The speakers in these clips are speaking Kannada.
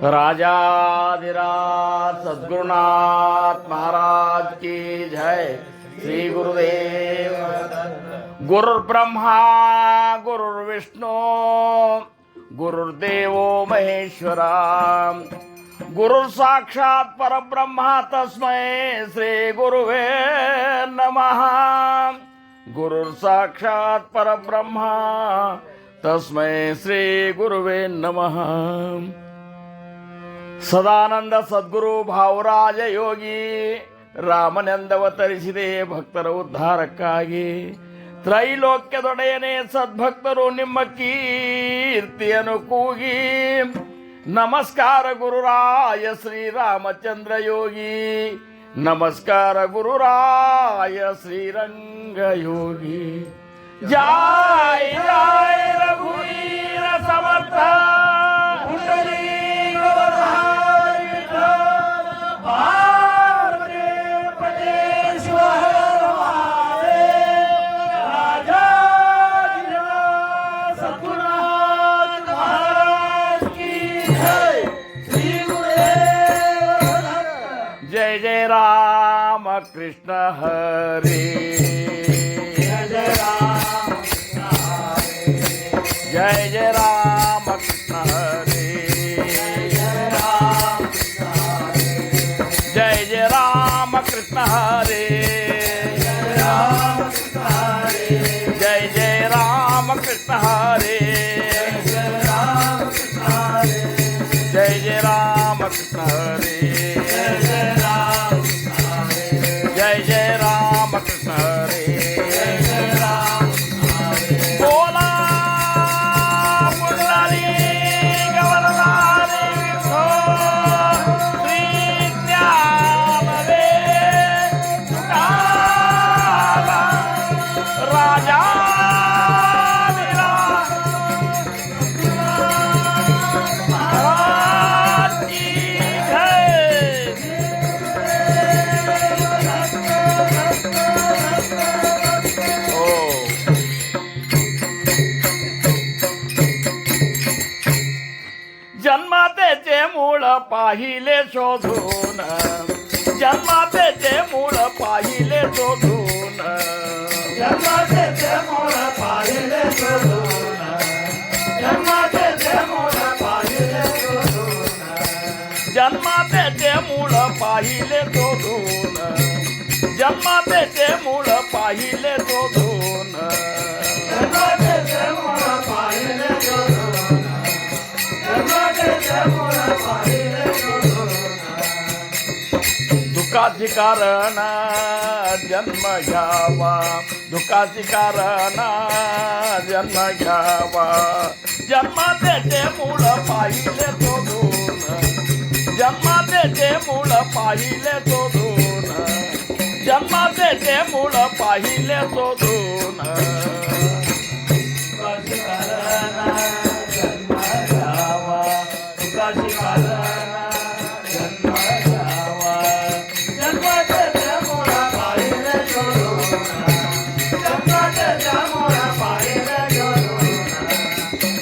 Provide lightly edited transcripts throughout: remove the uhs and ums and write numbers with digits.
राजाधिराज सद्गुरुनाथ महाराज की जय। श्री गुरुदेव गुरुर्ब्रह्मा गुरुर्विष्णू गुरुर्देव महेश्वरा गुरुर साक्षात परब्रह्मा तस्मै श्री गुरुवे नमः। गुरुर साक्षात परब्रह्मा तस्मै श्री गुरुवे नमः। ಸದಾನಂದ ಸದ್ಗುರು ಭಾವರಾಜ ಯೋಗಿ ರಾಮನೆಂದವತರಿಸಿದೆ ಭಕ್ತರ ಉದ್ಧಾರಕ್ಕಾಗಿ. ತ್ರೈಲೋಕ್ಯದೊಡೆಯನೇ ಸದ್ಭಕ್ತರು ನಿಮ್ಮ ಕೀರ್ತಿಯನ್ನು ಕೂಗಿ. ನಮಸ್ಕಾರ ಗುರುರಾಯ ಶ್ರೀರಾಮಚಂದ್ರ ಯೋಗಿ, ನಮಸ್ಕಾರ ಗುರುರಾಯ ಶ್ರೀರಂಗ ಯೋಗಿ. ಜಯ ಜಯ ರಘುವೀರ ಸಮರ್ಥ जय जय राम कृष्ण हरे, जय जय राम कृष्ण हरे, जय जय राम कृष्ण हरे, जय जय राम कृष्ण हरे, जय जय राम कृष्ण हरे, जय जय राम कृष्ण हरे, जय जय राम कृष्ण हरे। बोला मुरली गवरधारी श्री ज्ञानदेव राजा जन्मातेचे मूळ पाहिले शोधून, जन्मातेचे मूळ पाहिले शोधून, जन्मातेचे मूळ पाहिले शोधून, जन्मातेचे मूळ पाहिले शोधून, जन्मातेचे मूळ पाहिले शोधून, जन्मातेचे मूळ पाहिले शोधून, जन्मातेचे मूळ पाहिले शोधून, जन्मातेचे मूळ पाहिले शोधून. दुःखाची कारण जन्म घ्यावा, दुःखाची कारण जन्म घ्यावा. जन्मातेचे मूळ पाहिले शोधून, जन्मातेचे मूळ पाहिले शोधून, जन्मातेचे मूळ पाहिले शोधून. दुःखाची कारण जन्म घ्यावा, दुःखाची कारण जन्म घ्यावा. जन्मातेचे मूळ पाहिले शोधून, जन्मातेचे मूळ पाहिले शोधून,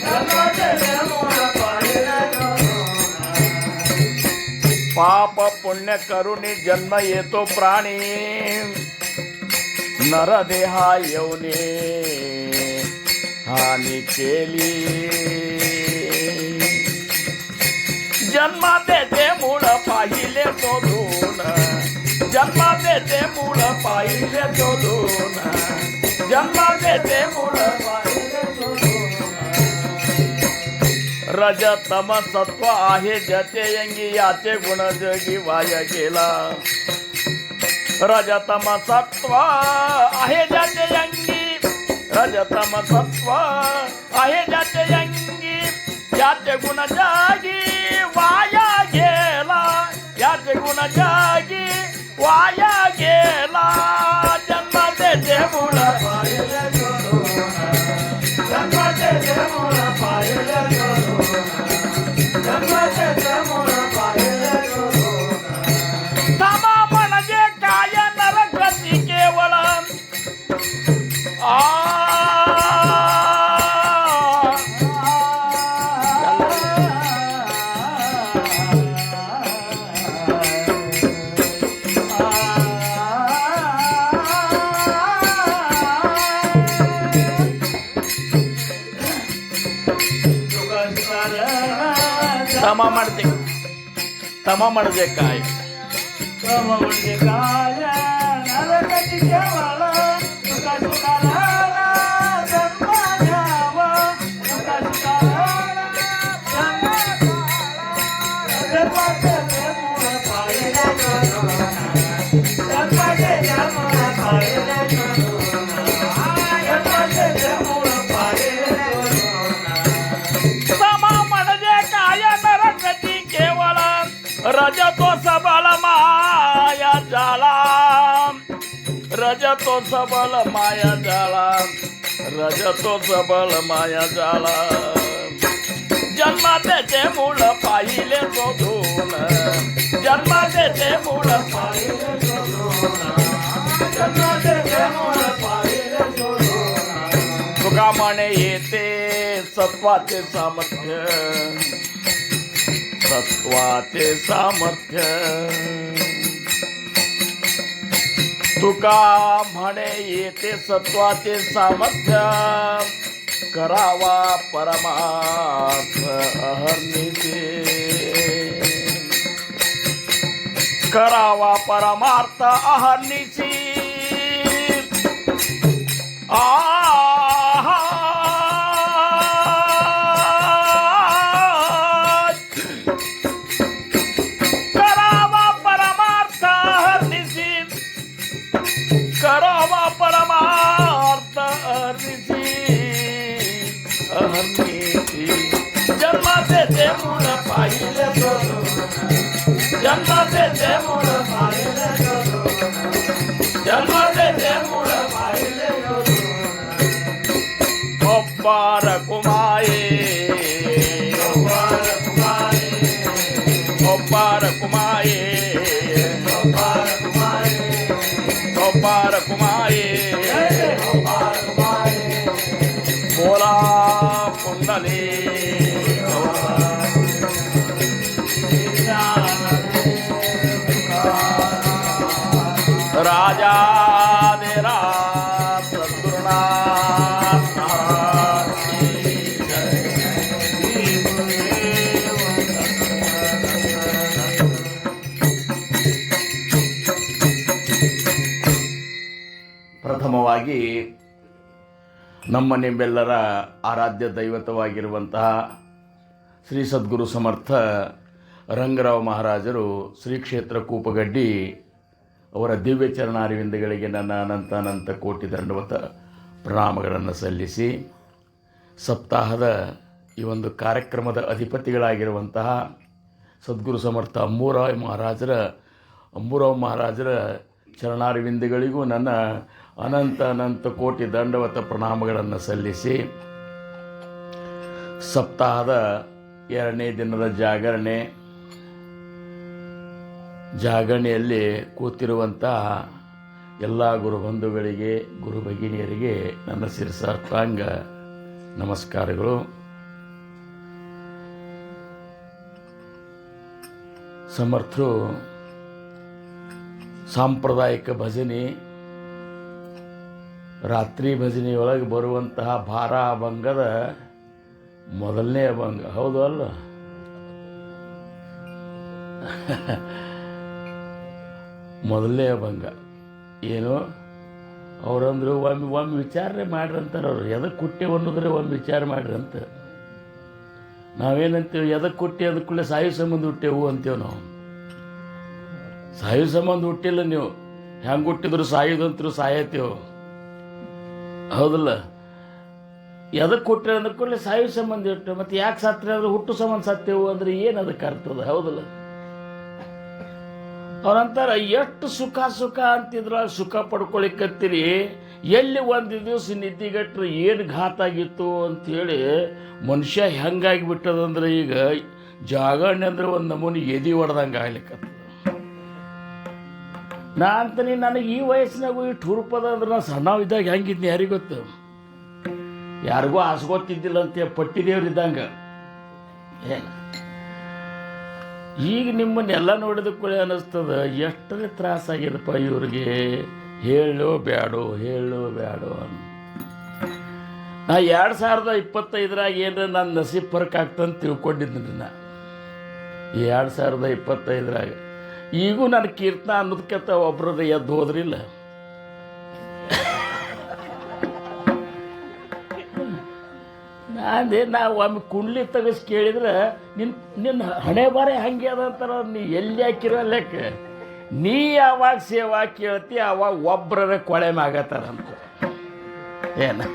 जन्मातेचे मूळ पाहिले शोधून. पाप पुण्य करुणी जन्म येतो प्राणी, नरदेहा येऊने हानी केली. जन्मातेचे मूळ पाहिले शोधून, जन्मातेचे मूळ पाहिले शोधून, जन्मातेचे मूळ पाहिले शोधून. रजतम सत्व आहे ज्याचे अंगी, याचे गुण जगी वाया गेला. रजतम सत्व आहे ज्याचे अंगी, रजतम सत्व आहे ज्याचे अंगी, याचे गुण जागी वाया गेला, याचे गुण जागी वाया गेला. जन्मातेचे मूळ पाहिले शोधून, जन्मातेचे मूळ पाहिले शोधून, जन्मातेचे मूळ पाहिले शोधून. तमा म्हणजे काय नरगती केवळ तमा म्हणजे काय तम म्हणजे काय नरकटी केवळ सुखा सुखाला जन्म घ्यावा सुखा सुखाला जन्माचे मूळ पाहिलं करुणा जन्माचे मूळ पाहिलं करुणा जन्माचे मूळ पाहिलं करुणा तमा म्हणजे काय नरकटी केवळ रजतो सबल माया झाला रजतो सबल माया झाला रजतो सबल माया झाला जन्माचे मूळ पाहिले शोधून जन्माचे मूळ पाहिलं करुणा जन्माचे मूळ पाहिलं करुणा तुका म्हणे येते सत्वाचे सामर्थ्य सत्वाचे सामर्थ्य तुका म्हणे येते सत्वाचे सामर्थ्य करावा परमार्थ अहर्निशे करावा परमार्थ अहर्निशे करावा परमार्थ अहर्निशे जन्माचे मूळ पाहिलं जन्माचे मूळ पाहिलं करुणा जन्माचे मूळ पाहिलं करुणा ओप्पार कुमाये ओपार कुमारे ओप्पार कुमाये ओपार कुमारे ओप्पार कुमाये ओपार कुमारे बोला कुंडली राजा देरा सद्गुरुनाथ महाराज की जय. ಪ್ರಥಮವಾಗಿ ನಮ್ಮ ನಿಮ್ಮೆಲ್ಲರ ಆರಾಧ್ಯ ದೈವತವಾಗಿರುವಂತಹ ಶ್ರೀ ಸದ್ಗುರು ಸಮರ್ಥ ರಂಗರಾವ್ ಮಹಾರಾಜರು ಶ್ರೀ ಕ್ಷೇತ್ರ ಕೂಪಗಡ್ಡಿ ಅವರ ದಿವ್ಯ ಚರಣಾರವಿಂದಗಳಿಗೆ ನನ್ನ ಅನಂತ ಕೋಟಿ ದಂಡವತ ಪ್ರಣಾಮಗಳನ್ನು ಸಲ್ಲಿಸಿ ಸಪ್ತಾಹದ ಈ ಒಂದು ಕಾರ್ಯಕ್ರಮದ ಅಧಿಪತಿಗಳಾಗಿರುವಂತಹ ಸದ್ಗುರು ಸಮರ್ಥ ಅಂಬೂರಾವ್ ಮಹಾರಾಜರ ಚರಣಾರವಿಂದಗಳಿಗೂ ನನ್ನ ಅನಂತ ಕೋಟಿ ದಂಡವತ ಪ್ರಣಾಮಗಳನ್ನು ಸಲ್ಲಿಸಿ ಸಪ್ತಾಹದ 2ನೇ ದಿನದ ಜಾಗರಣೆಯಲ್ಲಿ ಕೂತಿರುವಂತಹ ಎಲ್ಲ ಗುರುಬಂಧುಗಳಿಗೆ ಗುರು ಭಗಿನಿಯರಿಗೆ ನನ್ನ ಶಿರಸಾಷ್ಟಾಂಗ ನಮಸ್ಕಾರಗಳು. ಸಮರ್ಥರು ಸಾಂಪ್ರದಾಯಿಕ ಭಜನೆ ರಾತ್ರಿ ಭಜನೆಯೊಳಗೆ ಬರುವಂತಹ ಭಾರ ಅಭಂಗದ ಮೊದಲನೇ ಅಭಂಗ ಹೌದು ಅಲ್ಲ? ಮೊದಲನೇ ಅಭಂಗ ಏನು ಅವರಂದ್ರು ಒಮ್ಮೆ ವಿಚಾರಣೆ ಮಾಡ್ರಿ ಅಂತಾರೆ ಅವರು. ಎದಕ್ಕೆ ಹುಟ್ಟೇವು ಅನ್ನೋದ್ರೆ ಒಮ್ಮೆ ವಿಚಾರ ಮಾಡ್ರಿ ಅಂತ. ನಾವೇನಂತೀವಿ ಎದಕ್ಕೆ ಹುಟ್ಟಿ ಅದಕ್ಕೂಳೆ ಸಾಯು ಸಂಬಂಧ ಹುಟ್ಟೇವು ಅಂತೇವೆ ನಾವು. ಸಾಯು ಸಂಬಂಧ ಹುಟ್ಟಿಲ್ಲ ನೀವು, ಹೆಂಗೆ ಹುಟ್ಟಿದ್ರು ಸಾಯುದಂತರು ಸಾಯತ್ತೇವು ಹೌದಲ್ಲ? ಎದಕ್ಕೆ ಹುಟ್ಟ್ರೆ ಅಂದ ಕೂಡಲೇ ಸಾಯು ಸಂಬಂಧ ಇಟ್ಟು ಮತ್ತು ಯಾಕೆ ಸತ್ರೆ ಅಂದ್ರೆ ಹುಟ್ಟು ಸಂಬಂಧ ಸತ್ತೇವು ಅಂದ್ರೆ ಏನು ಅದಕ್ಕೆ ಅರ್ಥದ ಹೌದಲ್ಲ? ಅವರಂತಾರ ಎಷ್ಟು ಸುಖ ಅಂತಿದ್ರ ಸುಖ ಪಡ್ಕೊಳಿಕತ್ತೀರಿ, ಎಲ್ಲಿ ಒಂದು ದಿವಸ ನಿದ್ದಿಗಟ್ರೆ ಏನು ಘಾತ ಆಗಿತ್ತು ಅಂಥೇಳಿ ಮನುಷ್ಯ ಹೆಂಗಾಗಿ ಬಿಟ್ಟದಂದ್ರೆ ಈಗ ಜಾಗರಣೆ ಅಂದ್ರೆ ಒಂದು ನಮೂನಿ ಎದಿ ಹೊಡೆದಂಗೆ ಆಗ್ಲಿಕ್ಕತ್ತದ. ನಾ ಅಂತೀನಿ ನನಗೆ ಈ ವಯಸ್ಸಿನಾಗೂ ಇಟ್ಟು ಹುರುಪದ ಅಂದ್ರೆ ನಾನು ಸಣ್ಣವಿದ್ದಾಗ ಹೆಂಗಿದ್ನಿ ಯಾರಿಗೂ ಗೊತ್ತು, ಯಾರಿಗೂ ಆಸ್ಗೊತ್ತಿದ್ದಿಲ್ಲ ಅಂತ ಪಟ್ಟಿದೇವ್ರಿದ್ದಂಗೆ. ಏನು ಈಗ ನಿಮ್ಮನ್ನೆಲ್ಲ ನೋಡಿದ ಕೂಡಲೇ ಅನ್ನಿಸ್ತದ ಎಷ್ಟರೇ ತ್ರಾಸಾಗ್ಯದಪ್ಪ ಇವ್ರಿಗೆ, ಹೇಳೋ ಬ್ಯಾಡೋ ಅಂತ. ನಾ 2025 ಏನಾರ ನನ್ನ ನಸೀಬ್ ಫರ್ಕ್ ಆಗ್ತಂತ ತಿಳ್ಕೊಂಡಿದ್ದೀನಿ. 2025 ಈಗೂ ನನ್ನ ಕೀರ್ತನ ಅನ್ನೋದಕ್ಕಿಂತ ಒಬ್ರದ ಎದ್ದು ಹೋದ್ರಿಲ್ಲ. ನಾವು ಒಮ್ಮೆ ಕುಂಡ್ಲಿ ತೆಗೆಸಿ ಕೇಳಿದ್ರೆ ನಿನ್ನ ಹಣೆ ಬಾರೆ ಹಂಗೆ ಅದಂತಾರ. ನೀ ಎಲ್ಲಿ ಹಾಕಿರೋ ಲೆಕ್ಕ, ನೀ ಯಾವಾಗ ಸೇವಾ ಕೇಳ್ತಿ ಅವಾಗ ಒಬ್ಬರ ಕೊಳೆ ಮ್ಯಾಗತ್ತಾರಂತ. ಏನು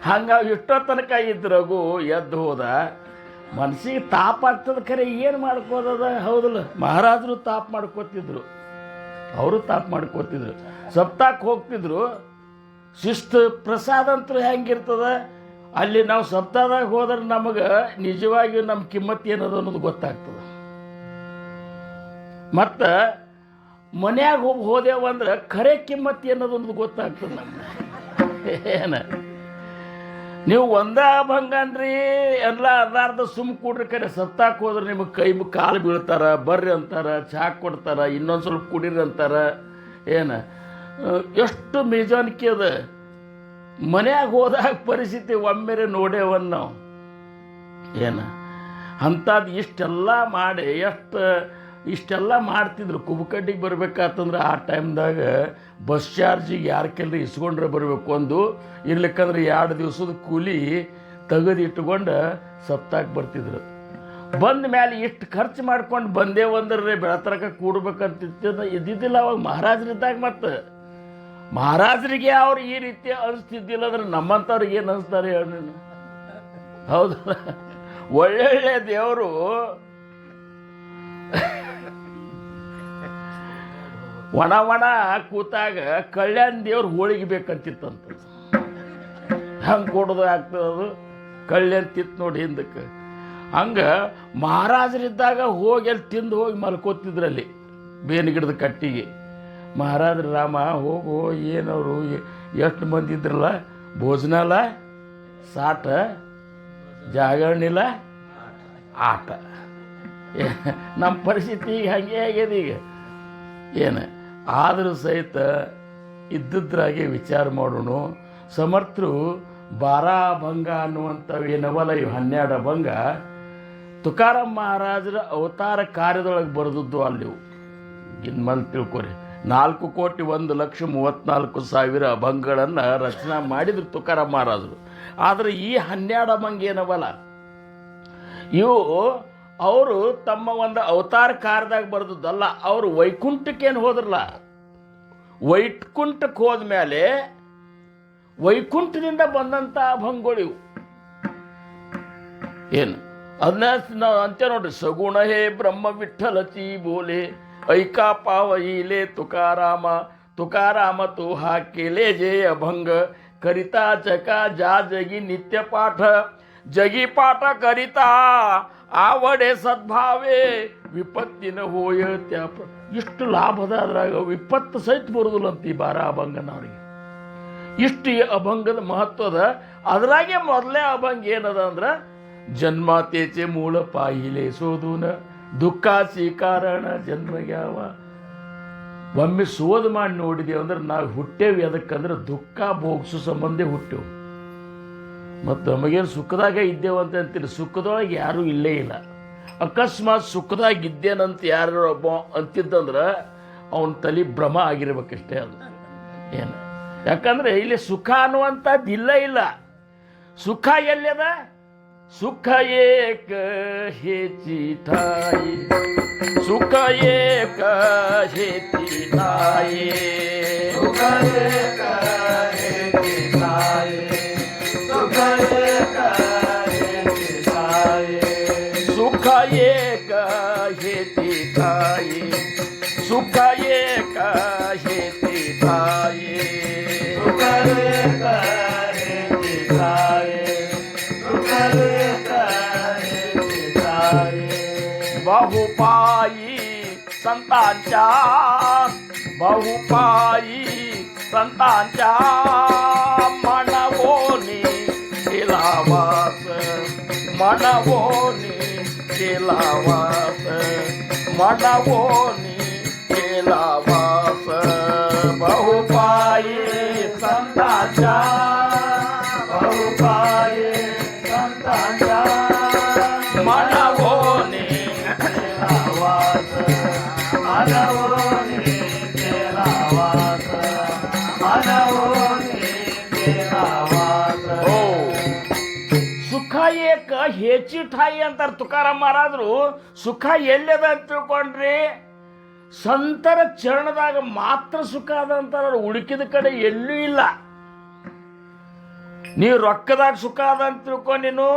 ಹಂಗಾಗಿ ಇಷ್ಟೋ ತನಕ ಇದ್ರಗು ಎದ್ದು ಹೋದ. ಮನಸ್ಸಿಗೆ ತಾಪ ಆಗ್ತದೆ, ಖರೆ ಏನು ಮಾಡ್ಕೋದದ? ಹೌದಲ್ಲ, ಮಹಾರಾಜರು ತಾಪ ಮಾಡ್ಕೋತಿದ್ರು, ಅವರು ತಾಪ ಮಾಡ್ಕೋತಿದ್ರು, ಸಪ್ತಾಕ್ ಹೋಗ್ತಿದ್ರು. ಶಿಸ್ತು ಪ್ರಸಾದ ಅಂತೂ ಹೆಂಗಿರ್ತದ ಅಲ್ಲಿ. ನಾವು ಸಪ್ತಾಹದಾಗ ಹೋದ್ರೆ ನಮಗೆ ನಿಜವಾಗಿಯೂ ನಮ್ಮ ಕಿಮ್ಮತ್ತು ಏನದು ಅನ್ನೋದು ಗೊತ್ತಾಗ್ತದೆ. ಮತ್ತು ಮನ್ಯಾಗ ಹೋದೇವಂದ್ರೆ ಖರೆ ಕಿಮ್ಮತ್ತು ಏನದು ಅನ್ನೋದು ಗೊತ್ತಾಗ್ತದೆ ನಮ್ಗೆ. ಏನು ನೀವು ಒಂದ ಭಂಗನ್ರಿ ಎಲ್ಲ ಅದಾರ್ಧ ಸುಮ್ಮ ಕೂಡ್ರಿ, ಖರೆ ಸತ್ತಾಕ್ ಹೋದ್ರೆ ನಿಮಗೆ ಕೈ ಕಾಲು ಬೀಳ್ತಾರ, ಬರ್ರಿ ಅಂತಾರೆ, ಚಹಾ ಕೊಡ್ತಾರೆ, ಇನ್ನೊಂದು ಸ್ವಲ್ಪ ಕುಡೀರಿ ಅಂತಾರೆ. ಏನು ಎಷ್ಟು ಮೇಜಾನಿಕೆ ಅದ. ಮನ್ಯಾಗ ಹೋದಾಗ ಪರಿಸ್ಥಿತಿ ಒಮ್ಮೆರೆ ನೋಡೇವನ್ ನಾವು. ಏನು ಅಂಥದ್ದು ಇಷ್ಟೆಲ್ಲ ಮಾಡಿ ಇಷ್ಟೆಲ್ಲ ಮಾಡ್ತಿದ್ರು. ಕುಬಕಡ್ಡಿಗೆ ಬರ್ಬೇಕಾತಂದ್ರೆ ಆ ಟೈಮ್ದಾಗ ಬಸ್ ಚಾರ್ಜಿಗೆ ಯಾರ ಕೆಲ್ರಿ ಇಸ್ಕೊಂಡ್ರೆ ಬರಬೇಕು, ಒಂದು ಇರ್ಲಿಕ್ಕಂದ್ರೆ 2 ದಿವಸದ ಕೂಲಿ ತೆಗೆದು ಇಟ್ಕೊಂಡು ಸಪ್ತಾಕ್ ಬರ್ತಿದ್ರು. ಬಂದ ಮೇಲೆ ಇಷ್ಟು ಖರ್ಚು ಮಾಡ್ಕೊಂಡು ಬಂದೇವಂದ್ರೆ ಬೆಳತರಕ ಕೂಡ್ಬೇಕಂತ ಇದ್ದಿದ್ದಿಲ್ಲ ಅವಾಗ ಮಹಾರಾಜರಿದ್ದಾಗ. ಮತ್ತು ಮಹಾರಾಜರಿಗೆ ಅವ್ರು ಈ ರೀತಿ ಅನಿಸ್ತಿದ್ದಿಲ್ಲ ಅಂದ್ರೆ ನಮ್ಮಂಥವ್ರಿಗೆ ಏನು ಅನಿಸ್ತಾರೆ ಹೇಳಿ? ಹೌದಲ್ಲ, ಒಳ್ಳೊಳ್ಳೆ ದೇವರು ಒಣ ಕೂತಾಗ ಕಲ್ಯಾಣ ದೇವ್ರು ಹೋಳಿಗೆ ಬೇಕಂತಿತ್ತಂತ. ಹಂಗೆ ಕೊಡೋದು ಆಗ್ತದದು, ಕಲ್ಯಾಣ ತಿತ್ತು ನೋಡಿ ಹಿಂದಕ್ಕೆ. ಹಂಗೆ ಮಹಾರಾಜರಿದ್ದಾಗ ಹೋಗಿ ಅಲ್ಲಿ ತಿಂದು ಹೋಗಿ ಮಲ್ಕೋತಿದ್ರಲ್ಲಿ ಬೇವಿನ ಗಿಡದ ಕಟ್ಟಿಗೆ. ಮಹಾರಾಜರು ರಾಮ ಹೋಗು, ಏನವರು ಎಷ್ಟು ಮಂದಿ ಇದ್ರಲ್ಲ, ಭೋಜನಾಲ ಸಾಟ, ಜಾಗರಣಿಲ್ಲ ಆಟ. ನಮ್ಮ ಪರಿಸ್ಥಿತಿ ಈಗ ಹಂಗೆ ಆಗ್ಯದ ಈಗ. ಏನು ಆದರೂ ಸಹಿತ ಇದ್ದಿದ್ರಾಗೆ ವಿಚಾರ ಮಾಡೋಣ. ಸಮರ್ಥರು ಬಾರಾಭಂಗ ಅನ್ನುವಂಥವೇನವಲ್ಲ, ಇವು 12 ಅಭಂಗ ತುಕಾರಾಮ್ ಮಹಾರಾಜರ ಅವತಾರ ಕಾರ್ಯದೊಳಗೆ ಬರೆದದ್ದು ಅಲ್ಲಿವು. ಇನ್ಮೇಲೆ ತಿಳ್ಕೊರಿ, 4,01,34,000 ಅಭಂಗಗಳನ್ನು ರಚನೆ ಮಾಡಿದ್ರು ತುಕಾರಾಮ್ ಮಹಾರಾಜರು. ಆದರೆ ಈ 12 ಅಭಂಗ ಏನವಲ್ಲ, ಇವು ಅವರು ತಮ್ಮ ಒಂದು ಅವತಾರ ಕಾರ್ಯದಾಗ ಬರೆದದ್ದಲ್ಲ. ಅವರು ವೈಕುಂಠಕ್ಕೇನು ಹೋದ್ರಲ್ಲ, ವೈಕುಂಠಕ್ಕೆ ಹೋದ್ಮೇಲೆ ವೈಕುಂಠದಿಂದ ಬಂದಂಥ ಅಭಂಗಗಳಿವು. ಏನು ಅದನ್ನ ನಾವು ಅಂತೆ ನೋಡ್ರಿ. ಸಗುಣ ಹೇ ಬ್ರಹ್ಮ ವಿಠಲಚಿ ಬೋಲೆ ಐಕಾ ಪಾವಯಿಲೆ ತುಕಾರಾಮ, ತುಕಾರಾಮ ತೋ ಹಾಕಿಲೆ ಜೇ ಅಭಂಗ ಕರಿತಾ ಚಕ ಜಾ ಜಗಿ ನಿತ್ಯ ಪಾಠ, ಜಗಿ ಪಾಠ ಕರಿತಾ ಆವಡೆ ಸದ್ಭಾವೇ ವಿಪತ್ತಿನ ಹೋಯ ತ್ಯಾಪ. ಇಷ್ಟು ಲಾಭದ ಅದ್ರಾಗ ವಿಪತ್ತು ಸಹಿತ ಬರುದಿಲ್ಲಂತ ಈ ಬಾರ ಅಭಂಗನವ್ರಿಗೆ. ಇಷ್ಟು ಅಭಂಗದ ಮಹತ್ವದ. ಅದ್ರಾಗೆ ಮೊದಲೇ ಅಭಂಗ ಏನದ ಅಂದ್ರೆ ಜನ್ಮಾತೇಚೆ ಮೂಲ ಪಾಯಿಲೆ ಸೋದೂನ ದುಃಖಾಸಿ ಕಾರಣ ಜನ್ಮಗ್ಯಾವ. ಒಮ್ಮೆ ಶೋಧ ಮಾಡಿ ನೋಡಿದೇವು ಅಂದ್ರೆ ನಾವು ಹುಟ್ಟೇವಿ ಅದಕ್ಕಂದ್ರೆ ದುಃಖ ಭೋಗಿಸೋ ಸಂಬಂಧ ಹುಟ್ಟೇವು. ಮತ್ತು ನಮಗೇನು ಸುಖದಾಗ ಇದ್ದೇವೆ ಅಂತ ಅಂತೀರಿ, ಸುಖದೊಳಗೆ ಯಾರೂ ಇಲ್ಲೇ ಇಲ್ಲ. ಅಕಸ್ಮಾತ್ ಸುಖದಾಗ ಇದ್ದೇನಂತ ಯಾರು ಒಬ್ಬ ಅಂತಿದ್ದಂದ್ರೆ ಅವನ ತಲೆ ಭ್ರಮ ಆಗಿರ್ಬೇಕಷ್ಟೇ. ಅದು ಏನು ಯಾಕಂದ್ರೆ ಇಲ್ಲಿ ಸುಖ ಅನ್ನುವಂಥದ್ದು ಇಲ್ಲ. ಸುಖ ಎಲ್ಲದ? ಸುಖ ಏಕ ಹೇಚಿ ಠಾಯಿ, ಸುಖ ಏಕ ಹೇಚಿ ಠಾಯಿ, ಸುಖ ಏಕ ಹೇಚಿ ಠಾಯಿ, ಸುಖ ಏಕ ಹೇಚಿ ಠಾಯಿ, ಸುಖ ಏಕ ಹೇಚಿ ಠಾಯಿ, ಸುಖ ಏಕ ಹೇಚಿ ಠಾಯಿ, ಸುಖ ಏಕ ಹೇಚಿ ಠಾಯಿ, ಸುಖ ಏಕ ಹೇಚಿ ಠಾಯಿ. बहुपाई संतांच्या, बहुपाई संतांच्या मनवोनी केला वास, मनवोनी केला वास, मनवोनी केला वास. बहुपाई संतांच्या, बहुपाई संतांच्या मनवोनी केला नावास हो ಸುಖ ಏಕ ಹೆಚ್ಚಿ ಠಾಯಿ ಅಂತಾರೆ ತುಕಾರಾಮ್ ಮಹಾರಾಜರು. ಸುಖ ಎಲ್ಲದ ಅಂತ ತಿಳ್ಕೊಂಡ್ರಿ, ಸಂತರ ಚರಣದಾಗ ಮಾತ್ರ ಸುಖ ಅದ ಅಂತಾರ, ಉಳುಕಿದ ಕಡೆ ಎಲ್ಲೂ ಇಲ್ಲ. ನೀವು ರೊಕ್ಕದಾಗ ಸುಖ ಅದ ಅಂತ ತಿಳ್ಕೊಂಡು ನೀನು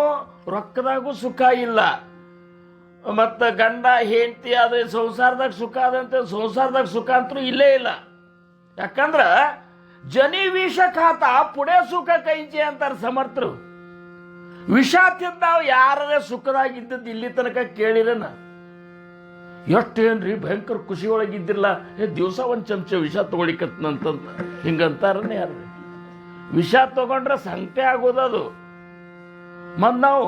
ರೊಕ್ಕದಾಗೂ ಸುಖ ಇಲ್ಲ. ಮತ್ತು ಗಂಡ ಹೆಂಡತಿ ಅದು ಸಂಸಾರದಾಗ ಸುಖ ಅದಂತ ಸಂಸಾರದಾಗ ಸುಖ ಅಂತೂ ಇಲ್ಲೇ ಇಲ್ಲ. ಯಾಕಂದ್ರೆ ಜನಿ ವಿಷ ಖಾತ ಪುಡೆ ಸುಖ ಕೈಂಚಿ ಅಂತಾರೆ ಸಮರ್ಥರು. ವಿಷ ತಿಂದಾವ್ ಯಾರೇ ಸುಖದಾಗಿದ್ದದ್ದು ಇಲ್ಲಿ ತನಕ ಕೇಳಿರನ? ಎಷ್ಟೇನ್ರಿ ಭಯಂಕರ ಖುಷಿ ಒಳಗಿದ್ದಿಲ್ಲ, ದಿವಸ ಒಂದು ಚಮಚ ವಿಷ ತಗೊಳಿಕತ್ನಂತಂತ ಹಿಂಗಂತಾರನೇ ಯಾರು? ವಿಷ ತಗೊಂಡ್ರೆ ಸಂಕಟ ಆಗೋದದು. ಮತ್ತು ನಾವು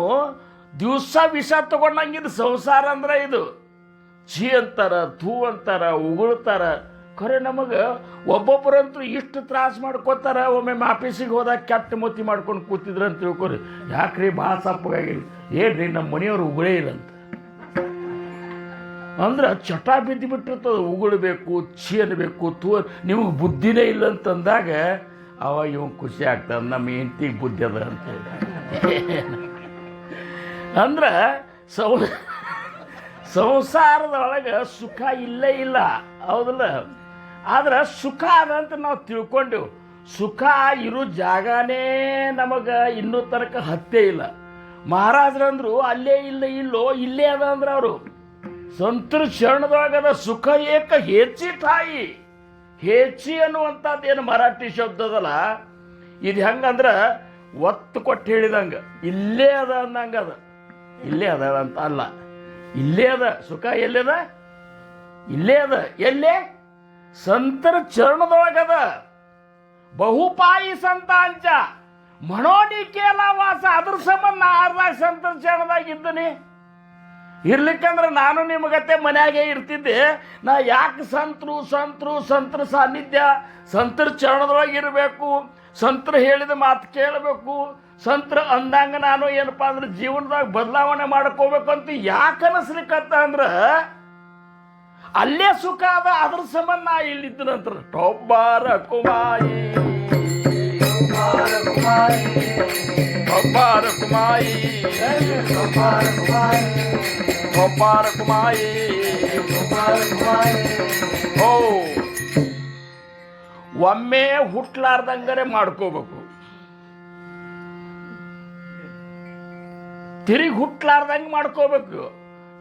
ದಿವಸ ವಿಷ ತಗೊಂಡಂಗಿದ್ದು ಸಂಸಾರ ಅಂದ್ರೆ ಇದು. ಛೀ ಅಂತಾರ, ಥೂ ಅಂತಾರ, ಉಗುಳ್ತಾರ. ಖರೆ ನಮಗೆ ಒಬ್ಬೊಬ್ಬರಂತೂ ಇಷ್ಟು ತ್ರಾಸ ಮಾಡ್ಕೋತಾರ. ಒಮ್ಮೆ ಆಫೀಸಿಗೆ ಹೋದಾಗ ಕೆಟ್ಟ ಮೊತ್ತಿ ಮಾಡ್ಕೊಂಡು ಕೂತಿದ್ರು ಅಂತ ತಿಳ್ಕೊರಿ. ಯಾಕ್ರಿ ಭಾಳ ಸಪ್ಪಗಾಗಿಲ್ಲ? ಏನ್ರಿ ನಮ್ಮ ಮನೆಯವ್ರು ಉಗುಳೇ ಇಲ್ಲಂತ ಅಂದ್ರೆ ಚಟ ಬಿದ್ದು ಬಿಟ್ಟಿರ್ತದೆ. ಉಗುಳಬೇಕು, ಛೀ ಅನ್ಬೇಕು, ಥೂ ನಿಮಗೆ ಬುದ್ಧಿನೇ ಇಲ್ಲ ಅಂತಂದಾಗ ಅವಾಗ ಇವ್ ಖುಷಿ ಆಗ್ತದೆ, ನಮ್ಮ ಹೆಂಡತಿಗೆ ಬುದ್ಧಿ ಅದ ಅಂತೇಳಿ. ಅಂದ್ರೆ ಸಂಸಾರದೊಳಗೆ ಸುಖ ಇಲ್ಲೇ ಇಲ್ಲ, ಹೌದಲ್ಲ? ಆದ್ರೆ ಸುಖ ಅದಂತ ನಾವು ತಿಳ್ಕೊಂಡೆವು. ಸುಖ ಇರೋ ಜಾಗನೇ ನಮಗೆ ಇನ್ನೂ ತನಕ ಹತ್ತೇ ಇಲ್ಲ. ಮಹಾರಾಜರಂದ್ರು ಅಲ್ಲೇ ಇಲ್ಲ, ಇಲ್ಲೋ ಇಲ್ಲೇ ಅದ ಅಂದ್ರೆ ಅವರು ಸಂತರ ಶರಣದೊಳಗದ ಸುಖ ಏಕ ಹೆಚ್ಚಿ ಠಾಯಿ. ಹೆಚ್ಚಿ ಅನ್ನುವಂಥದ್ದು ಏನು ಮರಾಠಿ ಶಬ್ದ ಅದಲ್ಲ, ಇದು ಹೆಂಗಂದ್ರೆ ಒತ್ತು ಕೊಟ್ಟು ಹೇಳಿದಂಗೆ ಇಲ್ಲೇ ಅದ ಅಂದಂಗೆ ಅದ. ಇಲ್ಲೇ ಅದ ಅಂತ ಅಲ್ಲ, ಇಲ್ಲೇ ಅದ ಸುಖ. ಎಲ್ಲದ? ಇಲ್ಲೇ ಅದ. ಎಲ್ಲೇ? ಸಂತರ ಚರಣದೊಳಗದ. ಬಹುಪಾಯಿ ಸಂತ ಅಂಚ ಮನೋನಿ ಕೇಲ ವಾಸ. ಅದ್ರ ಸಂಬಂಧ ನಾ ಆರ್ದಾಗ ಸಂತರ ಚರಣದಾಗ ಇದ್ದೀನಿ. ಇರ್ಲಿಕ್ಕಂದ್ರೆ ನಾನು ನಿಮಗತ್ತೆ ಮನ್ಯಾಗೆ ಇರ್ತಿದ್ದೆ. ನಾ ಯಾಕೆ ಸಂತರ ಸಾನ್ನಿಧ್ಯ, ಸಂತರ ಚರಣದೊಳಗೆ ಇರಬೇಕು, ಸಂತರ ಹೇಳಿದ ಮಾತು ಕೇಳಬೇಕು, ಸಂತರ ಅಂದಂಗ ನಾನು ಏನಪ್ಪಾ ಅಂದ್ರೆ ಜೀವನದಾಗ ಬದಲಾವಣೆ ಮಾಡ್ಕೋಬೇಕಂತ ಯಾಕೆ ಅನಿಸ್ಲಿಕ್ಕತ್ತ ಅಂದ್ರೆ ಅಲ್ಲೇ ಸುಖ ಅದ. ಅದ್ರ ಸಂಬಂಧ ನಾ ಇಲ್ಲಿದ್ದ ನಂತರ ಟೊಬ್ಬಾರ ಕುಮಾಯಿ ಒಬ್ಬಾರ ಕುಮಾಯಿ ಒಬ್ಬಾರ ಕುಮಾಯಿ ಓ ಒಮ್ಮೆ ಹುಟ್ಲಾರ್ದಂಗರೆ ಮಾಡ್ಕೋಬೇಕು, ತಿರುಗಿ ಹುಟ್ಲಾರ್ದಂಗೆ ಮಾಡ್ಕೋಬೇಕು.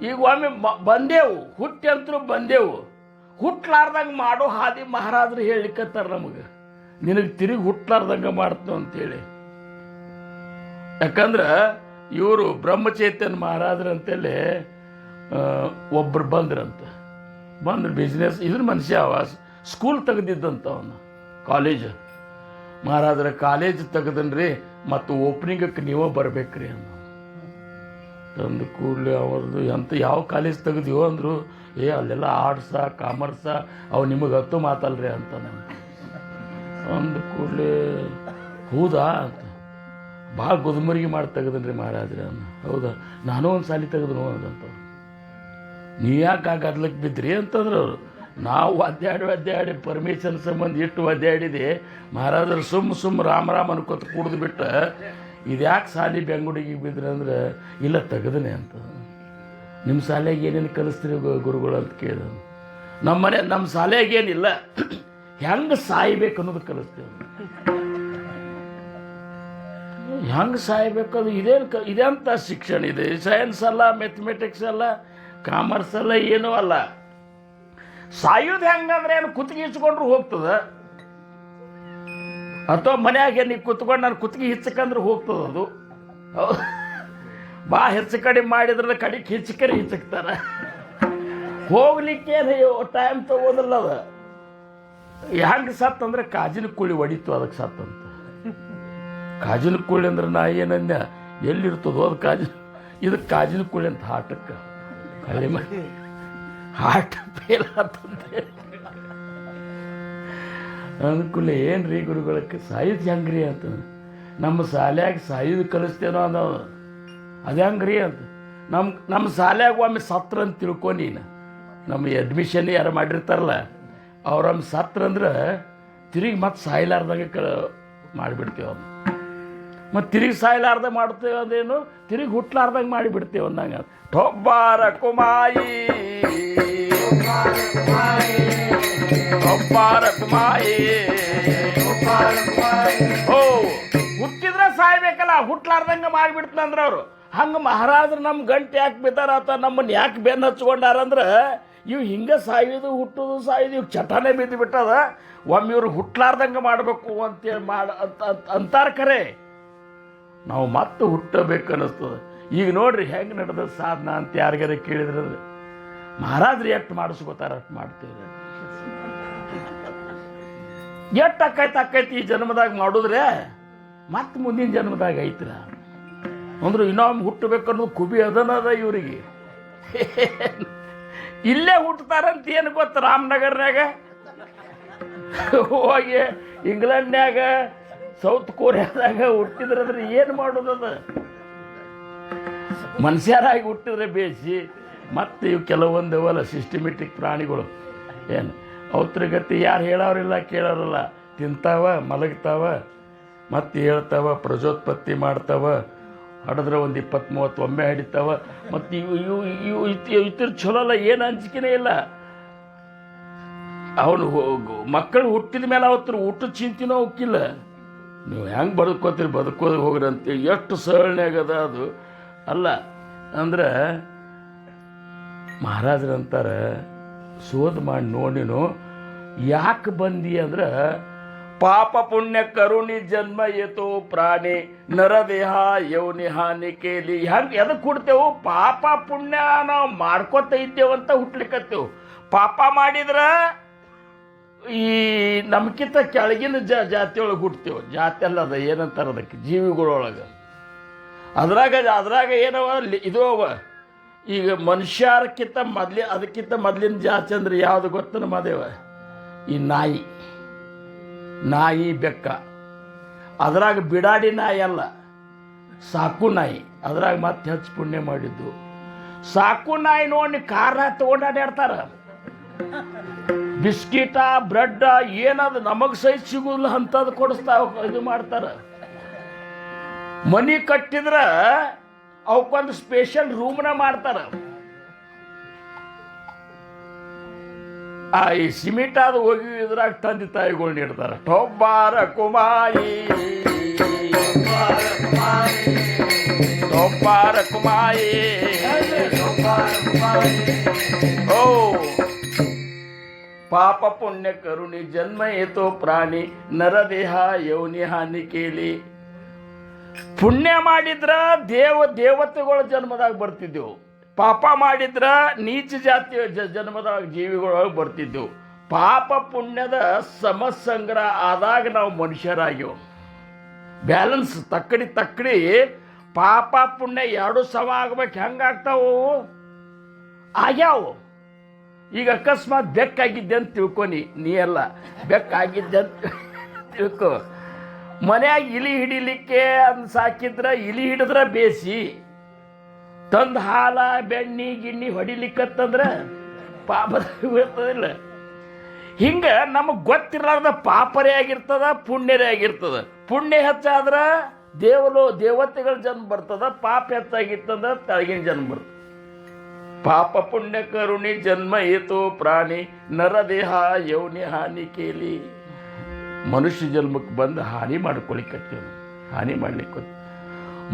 ಈಗ ಒಮ್ಮೆ ಬಂದೆವು, ಹುಟ್ಟಿ ಅಂತರೂ ಬಂದೆವು, ಹುಟ್ಲಾರ್ದಂಗೆ ಮಾಡೋ ಹಾದಿ ಮಹಾರಾಜರು ಹೇಳಿಕತ್ತಾರ ನಮಗೆ. ನಿನಗೆ ತಿರುಗಿ ಹುಟ್ಲಾರ್ದಂಗೆ ಮಾಡ್ತು ಅಂತೇಳಿ. ಯಾಕಂದ್ರೆ ಇವರು ಬ್ರಹ್ಮಚೈತನ್ಯ ಮಹಾರಾಜರು ಅಂತೇಳಿ ಒಬ್ಬರು ಬಂದ್ರಂತ. ಬಂದ್ರೆ ಬಿಸ್ನೆಸ್ ಇದ್ರ ಮನುಷ್ಯ ಅವ ಸ್ಕೂಲ್ ತೆಗೆದಿದ್ದಂತ ಅವನು, ಕಾಲೇಜ್. ಮಹಾರಾಜರ ಕಾಲೇಜ್ ತೆಗೆದನ್ರಿ, ಮತ್ತು ಓಪನಿಂಗಕ್ಕೆ ನೀವೇ ಬರ್ಬೇಕ್ರಿ ಅಂದ. ತಂದು ಕೂಡಲೇ ಅವ್ರದ್ದು ಎಂತ ಯಾವ ಕಾಲೇಜ್ ತೆಗೆದಿವೋ ಅಂದರು. ಅಲ್ಲೆಲ್ಲ ಆರ್ಟ್ಸ ಕಾಮರ್ಸ ಅವು ನಿಮಗೆ ಹತ್ತು ಮಾತಲ್ರಿ ಅಂತ. ನಾನು ಅಂದ ಕೂಡಲೇ ಹೌದಾ ಅಂತ ಭಾಳ ಗುದುಮರಿಗೆ ಮಾಡಿ ತೆಗೆದನ್ರಿ ಮಹಾರಾಜ್ರೆ ಅನ್ನ. ಹೌದಾ, ನಾನು ಒಂದು ಸಾಲಿ ತೆಗೆದನು ಅಂದಂತ. ನೀವು ಯಾಕೆ ಆ ಗದ್ಲಕ್ಕೆ ಬಿದ್ರಿ ಅಂತಂದ್ರೆ ಅವರು. ನಾವು ಒದ್ದಾಡಿ ಪರ್ಮಿಷನ್ ಸಂಬಂಧ ಇಟ್ಟು ಒದ್ದಾಡಿದೆ. ಮಹಾರಾಜರು ಸುಮ್ಮ ರಾಮ ಅನ್ಕೋತ ಕುಡಿದು ಬಿಟ್ಟು ಇದ್ಯಾಕೆ ಸಾಲಿ ಬೆಂಗುಡಿಗೆ ಬಿದ್ರಿ ಅಂದ್ರೆ ಇಲ್ಲ ತೆಗೆದನೆ ಅಂತ. ನಿಮ್ಮ ಶಾಲೆಗೆ ಏನೇನು ಕಲಿಸ್ತೀರಿ ಗುರುಗಳು ಅಂತ ಕೇಳಿದ. ನಮ್ಮ ಶಾಲೆಗೆ ಏನಿಲ್ಲ, ಹೆಂಗೆ ಸಾಯ್ಬೇಕು ಅನ್ನೋದು ಕಲಿಸ್ತೇವೆ. ಹೆಂಗೆ ಸಾಯ್ಬೇಕು ಅದು ಇದೇಂತ ಶಿಕ್ಷಣ ಇದೆ? ಸೈನ್ಸ್ ಅಲ್ಲ, ಮ್ಯಾಥಮೆಟಿಕ್ಸ್ ಅಲ್ಲ, ಕಾಮರ್ಸ್ ಅಲ್ಲ, ಏನೂ ಅಲ್ಲ. ಸಾಯೋದು ಹೆಂಗಂದ್ರೆ ಏನು ಕುತ್ತಿಗೆ ಹಿಚ್ಕೊಂಡ್ರು ಹೋಗ್ತದ, ಅಥವಾ ಮನ್ಯಾಗೆ ನೀವು ಕುತ್ಕೊಂಡು ನಾನು ಕುತ್ತಿಗೆ ಹಿಚ್ಚಕಂದ್ರೆ ಹೋಗ್ತದ. ಅದು ಬಾ ಹೆಚ್ಚು ಕಡಿಮೆ ಮಾಡಿದ್ರೆ ಕಡಿಗೆ ಹಿಚ್ಚಕರೆ ಹಿಚ್ಚಕ್ತಾರೆ. ಹೋಗ್ಲಿಕ್ಕೇನು ಟೈಮ್ ತಗೋದಿಲ್ಲ. ಅದು ಹೆಂಗೆ ಸತ್ತಂದ್ರೆ ಕಾಜಿನ ಕುಳಿ ಹೊಡಿತು, ಅದಕ್ಕೆ ಸತ್ತಂತ. ಕಾಜಿನ ಕುಳಿ ಅಂದ್ರೆ ನಾ ಏನಂದ ಎಲ್ಲಿರ್ತದೋ ಅದು ಇದಕ್ಕೆ ಕಾಜಿನ ಕುಳಿ ಅಂತ. ಹಾಟಕ್ಕೆ ಹಳ್ಳಿ ಮಾಡಿ ಹಾರ್ಟ್ ಫೇಲ್ ಆತಂತೆ ಅನುಕೂಲ. ಏನು ರೀ ಗುರುಗಳಕ್ಕೆ ಸಾಯುದು ಹೆಂಗ್ರಿ ಅಂತ. ನಮ್ಮ ಶಾಲ್ಯಾಗ ಸಾಯುದು ಕಲಿಸ್ತೇನೋ ಅಂದವ. ಅದು ಹೆಂಗ್ರಿ ಅಂತ. ನಮ್ಮ ಶಾಲ್ಯಾಗ ಒಮ್ಮೆ ಸತ್ರ ಅಂತ ತಿಳ್ಕೊಂಡೀನ. ನಮ್ಮ ಅಡ್ಮಿಷನ್ ಯಾರು ಮಾಡಿರ್ತಾರಲ್ಲ ಅವ್ರೊಮ್ಮೆ ಸತ್ರ ಅಂದ್ರೆ ತಿರುಗಿ ಮತ್ತೆ ಸಾಯ್ಲಾರ್ದಂಗೆ ಮಾಡಿಬಿಡ್ತೇವೆ ಅದನ್ನು. ಮತ್ತು ತಿರುಗಿ ಸಾಯ್ಲಾರ್ದೆ ಮಾಡ್ತೇವೆ ಅದೇನು, ತಿರುಗಿ ಹುಟ್ಲಾರ್ದಂಗೆ ಮಾಡಿಬಿಡ್ತೇವೆ ಅಂದಂಗೆ. ಟೊಬ್ಬಾರ ಕುಮಾಯಿ ಟೊಬ್ಬಾರ ಕುಮಾಯಿ. ಓ ಹುಟ್ಟಿದ್ರೆ ಸಾಯ್ಬೇಕಲ್ಲ, ಹುಟ್ಲಾರ್ದಂಗೆ ಮಾಡಿಬಿಡ್ತಂದ್ರೆ ಅವರು. ಹಂಗೆ ಮಹಾರಾಜರು ನಮ್ಮ ಗಂಟೆ ಯಾಕೆ ಬಿದ್ದಾರ ನಮ್ಮನ್ನು ಯಾಕೆ ಬೆನ್ನು ಹಚ್ಕೊಂಡಾರಂದ್ರೆ ಇವು ಹಿಂಗೆ ಸಾಯೋದು ಹುಟ್ಟೋದು ಸಾಯೋದು ಇವು ಚಟನೇ ಬಿದ್ದು ಬಿಟ್ಟದ. ಒಮ್ಮೆ ಇವ್ರು ಹುಟ್ಲಾರ್ದಂಗೆ ಮಾಡಬೇಕು ಅಂತೇಳಿ ಅಂತಾರ ಖರೆ. ನಾವು ಮತ್ತೆ ಹುಟ್ಟಬೇಕು ಅನ್ನಿಸ್ತದೆ. ಈಗ ನೋಡ್ರಿ ಹೆಂಗೆ ನಡೆದ ಸಾಧನ ಅಂತ ಯಾರಿಗಾರ ಕೇಳಿದ್ರೆ ಮಹಾರಾಜರು ಎಷ್ಟು ಮಾಡಿಸ್ಕೋತಾರ ಅಷ್ಟು ಮಾಡ್ತೀವಿ. ಎಷ್ಟು ಅಕ್ಕೈತಿ ಈ ಜನ್ಮದಾಗ ಮಾಡಿದ್ರೆ ಮತ್ತೆ ಮುಂದಿನ ಜನ್ಮದಾಗ ಐತ್ರ ಅಂದ್ರೆ ಇನ್ನೊಮ್ಮೆ ಹುಟ್ಟಬೇಕನ್ನೋದು ಕುಬಿ ಅದನದ ಇವರಿಗೆ. ಇಲ್ಲೇ ಹುಟ್ಟತಾರಂತ ಏನು ಗೊತ್ತು, ರಾಮನಗರ್ನಾಗ ಹೋಗಿ ಇಂಗ್ಲೆಂಡ್ನ್ಯಾಗ ಸೌತ್ ಕೊರಿಯಾದಾಗ ಹುಟ್ಟಿದ್ರಂದ್ರೆ ಏನು ಮಾಡೋದದ. ಮನುಷ್ಯರಾಗಿ ಹುಟ್ಟಿದ್ರೆ ಬೇಸಿ. ಮತ್ತು ಇವು ಕೆಲವೊಂದು ಅವಲ್ಲ ಸಿಸ್ಟಮೆಟಿಕ್ ಪ್ರಾಣಿಗಳು, ಏನು ಅವ್ರ ಗತಿ ಯಾರು ಹೇಳೋರಿಲ್ಲ ಕೇಳೋರಿಲ್ಲ. ತಿಂತಾವ, ಮಲಗ್ತಾವ, ಮತ್ತು ಹೇಳ್ತಾವ, ಪ್ರಜೋತ್ಪತ್ತಿ ಮಾಡ್ತಾವ, ಹಡಿದ್ರೆ ಒಂದು 20-30 ಒಮ್ಮೆ ಹಿಡಿತಾವ. ಮತ್ತು ಇತರ ಚಲೋ ಅಲ್ಲ, ಏನು ಅಂಜಿಕೆನೇ ಇಲ್ಲ. ಅವನು ಮಕ್ಕಳು ಹುಟ್ಟಿದ ಮೇಲೆ ಅವತ್ತು ಊಟದ ಚಿಂತಿನೂ ಹೋಗಿಲ್ಲ. ನೀವು ಹೆಂಗೆ ಬದುಕೋತೀರಿ ಬದುಕೋದು ಹೋಗ್ರಿ ಅಂತೇಳಿ ಎಷ್ಟು ಸರಳನ್ಯಾಗದ ಅದು. ಅಲ್ಲ ಅಂದ್ರೆ ಮಹಾರಾಜರಂತಾರೆ ಶೋಧ ಮಾಡಿ ನೋಡಿನು ಯಾಕೆ ಬಂದಿ ಅಂದ್ರೆ ಪಾಪ ಪುಣ್ಯ ಕರುಣಿ ಜನ್ಮ ಏತೋ ಪ್ರಾಣಿ ನರದೇಹ ಯೌನಿ ಹಾನಿ ಕೇಲಿ. ಹೆಂಗೆ ಎದಕ್ಕೆ ಹುಡ್ತೇವು? ಪಾಪ ಪುಣ್ಯ ನಾವು ಮಾಡ್ಕೋತ ಇದ್ದೇವಂತ ಹುಟ್ಲಿಕ್ಕತ್ತೇವು. ಪಾಪ ಮಾಡಿದ್ರೆ ಈ ನಮ್ಕಿಂತ ಕೆಳಗಿನ ಜಾತಿಯೊಳಗೆ ಹುಟ್ತೇವೆ. ಜಾತಿ ಅಲ್ಲ ಅದ, ಏನಂತಾರೆ ಅದಕ್ಕೆ, ಜೀವಿಗಳೊಳಗೆ. ಅದ್ರಾಗ ಏನವ ಇದು ಅವ. ಈಗ ಮನುಷ್ಯರಕ್ಕಿಂತ ಅದಕ್ಕಿಂತ ಮೊದಲಿನ ಜಾತಿ ಅಂದ್ರೆ ಯಾವುದು ಗೊತ್ತನ ಮಾದೇವ? ಈ ನಾಯಿ ಬೆಕ್ಕ. ಅದ್ರಾಗ ಬಿಡಾಡಿ ನಾಯಿ ಅಲ್ಲ, ಸಾಕು ನಾಯಿ. ಅದ್ರಾಗ ಮತ್ತೆ ಹೆಚ್ಚು ಪುಣ್ಯ ಮಾಡಿದ್ದು. ಸಾಕು ನಾಯಿ ನೋಡಿ ಕಾರ್ ತಗೊಂಡಾಡ್ತಾರ. ಬಿಸ್ಕಿಟ ಬ್ರೆಡ್ ಏನದು ನಮಗೆ ಸೈಜ್ ಸಿಗುದಿಲ್ಲ ಅಂಥದ್ದು ಕೊಡಿಸ್ತಾವ, ಇದು ಮಾಡ್ತಾರ. ಮನಿ ಕಟ್ಟಿದ್ರ ಅವಕ್ಕೊಂದು ಸ್ಪೆಷಲ್ ರೂಮ್ನ ಮಾಡ್ತಾರ. ಈ ಸಿಮೆಂಟ್ ಅದು ಹೋಗಿ ಇದ್ರಾಗ ತಂದೆ ತಾಯಿಗಳು ನೀಡ್ತಾರೆ. ಟೊಬ್ಬಾರ ಕುಮಾಯಿ ಟೊಬ್ಬಾರ ಕುಮಾಯಿ. ಓ ಪಾಪ ಪುಣ್ಯ ಕರುಣಿ ಜನ್ಮ ಏತೋ ಪ್ರಾಣಿ ನರದೇಹ ಯೌನಿ ಹಾನಿ ಕೇಳಿ. ಪುಣ್ಯ ಮಾಡಿದ್ರ ದೇವತೆಗಳ ಜನ್ಮದಾಗ ಬರ್ತಿದ್ದೆವು. ಪಾಪ ಮಾಡಿದ್ರ ನೀಚ ಜಾತಿಯ ಜನ್ಮದಾಗ ಜೀವಿಗಳೊಳಗೆ ಬರ್ತಿದ್ದೆವು. ಪಾಪ ಪುಣ್ಯದ ಸಮಸಂಗ್ರಹ ಆದಾಗ ನಾವು ಮನುಷ್ಯರಾಗ್ಯವು. ಬ್ಯಾಲೆನ್ಸ್ ತಕ್ಕಡಿ ಪಾಪ ಪುಣ್ಯ ಎರಡು ಸಮ ಆಗ್ಬೇಕು. ಹೆಂಗಾಗ್ತಾವು? ಆಗ್ಯಾವು. ಈಗ ಅಕಸ್ಮಾತ್ ಬೆಕ್ಕಾಗಿದ್ದೆ ಅಂತ ತಿಳ್ಕೊನಿ, ನೀ ಎಲ್ಲ ಬೆಕ್ಕಾಗಿದ್ದೆ ಅಂತ ತಿಳ್ಕೊ. ಮನ್ಯಾಗ ಇಲಿ ಹಿಡಿಲಿಕ್ಕೆ ಅಂದ್ ಸಾಕಿದ್ರೆ ಇಲಿ ಹಿಡಿದ್ರೆ ಬೇಸಿ, ತಂದು ಹಾಲ ಬೆಣ್ಣಿ ಗಿಣ್ಣಿ ಹೊಡಿಲಿಕ್ಕತ್ತಂದ್ರೆ ಪಾಪದ ಬರ್ತದಿಲ್ಲ. ಹಿಂಗೆ ನಮಗೆ ಗೊತ್ತಿರಲಾರ್ದ ಪಾಪರೇ ಆಗಿರ್ತದ, ಪುಣ್ಯರೇ ಆಗಿರ್ತದ. ಪುಣ್ಯ ಹೆಚ್ಚಾದ್ರೆ ದೇವತೆಗಳ ಜನ್ಮ ಬರ್ತದ, ಪಾಪ ಹೆಚ್ಚಾಗಿರ್ತದ ತಳಗಿನ ಜನ್ಮ ಬರ್ತದೆ. ಪಾಪ ಪುಣ್ಯ ಕರುಣಿ ಜನ್ಮ ಏತೋ ಪ್ರಾಣಿ ನರದೇಹ ಯೌನಿ ಹಾನಿ ಕೇಲಿ. ಮನುಷ್ಯ ಜನ್ಮಕ್ಕೆ ಬಂದು ಹಾನಿ ಮಾಡ್ಕೊಳಿಕತ್ತೇವೆ. ಹಾನಿ ಮಾಡ್ಲಿಕ್ಕೆ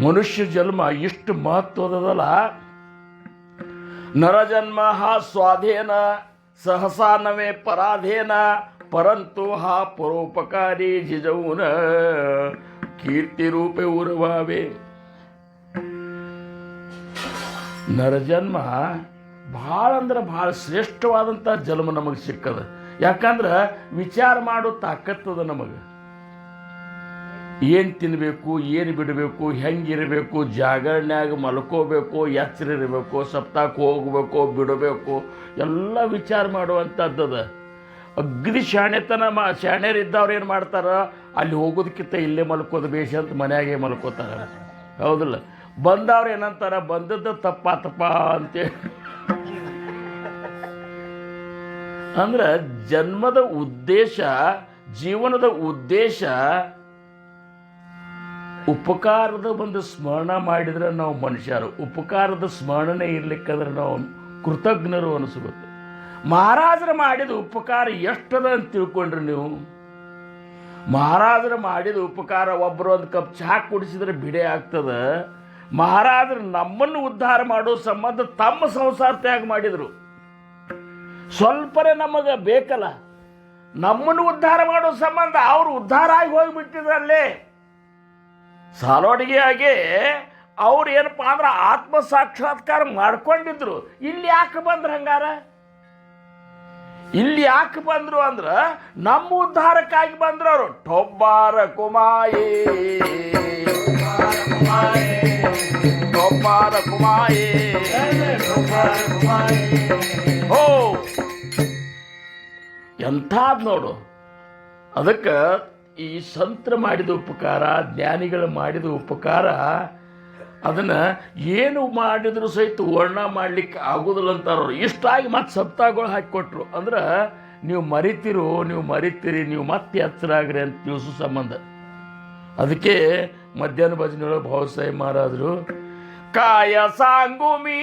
ಮನುಷ್ಯ ಜನ್ಮ ಇಷ್ಟು ಮಹತ್ವದಲ್ಲ. ನರಜನ್ಮ ಸ್ವಾಧೇನ ಸಹಸಾ ನವೇ ಪರಾಧೇನ ಪರಂತು ಪರೋಪಕಾರಿ ಜಿಜೌನ ಕೀರ್ತಿ ರೂಪೆ ಉರವಾವೆ. ನರಜನ್ಮ ಭಾಳ ಅಂದ್ರೆ ಭಾಳ ಶ್ರೇಷ್ಠವಾದಂಥ ಜನ್ಮ ನಮಗೆ ಸಿಕ್ಕದ. ಯಾಕಂದ್ರೆ ವಿಚಾರ ಮಾಡೋ ತಾಕತ್ತದ ನಮಗೆ. ಏನು ತಿನ್ನಬೇಕು, ಏನು ಬಿಡಬೇಕು, ಹೆಂಗಿರಬೇಕು, ಜಾಗರಣೆಯಾಗ ಮಲ್ಕೋಬೇಕು, ಎಚ್ಚರ ಇರಬೇಕು, ಸಪ್ತಾಹಕ್ಕೆ ಹೋಗಬೇಕು, ಬಿಡಬೇಕು, ಎಲ್ಲ ವಿಚಾರ ಮಾಡುವಂಥದ್ದದ. ಅಗ್ದಿ ಶಾಣ್ಯರಿದ್ದವ್ರು ಏನು ಮಾಡ್ತಾರ, ಅಲ್ಲಿ ಹೋಗೋದಕ್ಕಿಂತ ಇಲ್ಲೇ ಮಲ್ಕೋದು ಬೇಷ ಅಂತ ಮನೆಯಾಗೆ ಮಲ್ಕೋತಾರೆ. ಹೌದಿಲ್ಲ? ಬಂದವ್ರು ಏನಂತಾರ, ಬಂದದ್ದು ತಪ್ಪ ಅಂತೇಳಿ. ಅಂದ್ರೆ ಜನ್ಮದ ಉದ್ದೇಶ, ಜೀವನದ ಉದ್ದೇಶ ಉಪಕಾರದ ಒಂದು ಸ್ಮರಣ ಮಾಡಿದರೆ ನಾವು ಮನುಷ್ಯರು, ಉಪಕಾರದ ಸ್ಮರಣೆ ಇರ್ಲಿಕ್ಕಂದ್ರೆ ನಾವು ಕೃತಜ್ಞರು ಅನಿಸ್ಬೇಕು. ಮಹಾರಾಜರು ಮಾಡಿದ ಉಪಕಾರ ಎಷ್ಟದ ಅಂತ ತಿಳ್ಕೊಂಡ್ರಿ ನೀವು? ಮಹಾರಾಜರು ಮಾಡಿದ ಉಪಕಾರ ಒಬ್ಬರು ಒಂದು ಕಪ್ ಚಹಾ ಕುಡಿಸಿದ್ರೆ ಬಿಡೆ ಆಗ್ತದೆ. ಮಹಾರಾಜರು ನಮ್ಮನ್ನು ಉದ್ಧಾರ ಮಾಡೋ ಸಂಬಂಧ ತಮ್ಮ ಸಂಸಾರ ತ್ಯಾಗ ಮಾಡಿದರು. ಸ್ವಲ್ಪನೇ ನಮಗೆ ಬೇಕಲ್ಲ, ನಮ್ಮನ್ನು ಉದ್ಧಾರ ಮಾಡೋ ಸಂಬಂಧ ಅವರು ಉದ್ಧಾರ ಆಗಿ ಹೋಗಿಬಿಟ್ಟಿದ್ರಲ್ಲೇ. ಸಾಲೋಡಿಗೆಯಾಗಿ ಅವ್ರು ಏನಪ್ಪ ಅಂದ್ರೆ ಆತ್ಮ ಸಾಕ್ಷಾತ್ಕಾರ ಮಾಡ್ಕೊಂಡಿದ್ರು. ಇಲ್ಲಿ ಯಾಕೆ ಬಂದ್ರು ಹಂಗಾರ? ಇಲ್ಲಿ ಯಾಕೆ ಬಂದ್ರು ಅಂದ್ರೆ ನಮ್ಮ ಉದ್ಧಾರಕ್ಕಾಗಿ ಬಂದ್ರು ಅವರು. ಟೊಬ್ಬಾರ ಕುಮಾಯಿ ಟೊಬ್ಬಾರ ಕುಮಾಯಿ ಹೋ ಎಂಥದ್ದು ನೋಡು. ಅದಕ್ಕೆ ಈ ಸಂತರ ಮಾಡಿದ ಉಪಕಾರ, ಜ್ಞಾನಿಗಳು ಮಾಡಿದ ಉಪಕಾರ, ಅದನ್ನು ಏನು ಮಾಡಿದ್ರು ಸಹಿತ ವರ್ಣ ಮಾಡಲಿಕ್ಕೆ ಆಗೋದಿಲ್ಲ ಅಂತಾರವ್ರು. ಇಷ್ಟಾಗಿ ಮತ್ತೆ ಸಪ್ತಾಹಗಳು ಹಾಕಿಕೊಟ್ರು. ಅಂದ್ರೆ ನೀವು ಮರಿತೀರಿ, ನೀವು ಮತ್ತೆ ಎಚ್ಚರಾಗ್ರಿ ಅಂತ ತಿಳಿಸೋ ಸಂಬಂಧ. ಅದಕ್ಕೆ ಮಧ್ಯಾಹ್ನ ಭಜನೆಯೊಳಗೆ ಭಾವಸಾಯಿ ಮಹಾರಾಜರು काय सांगू मी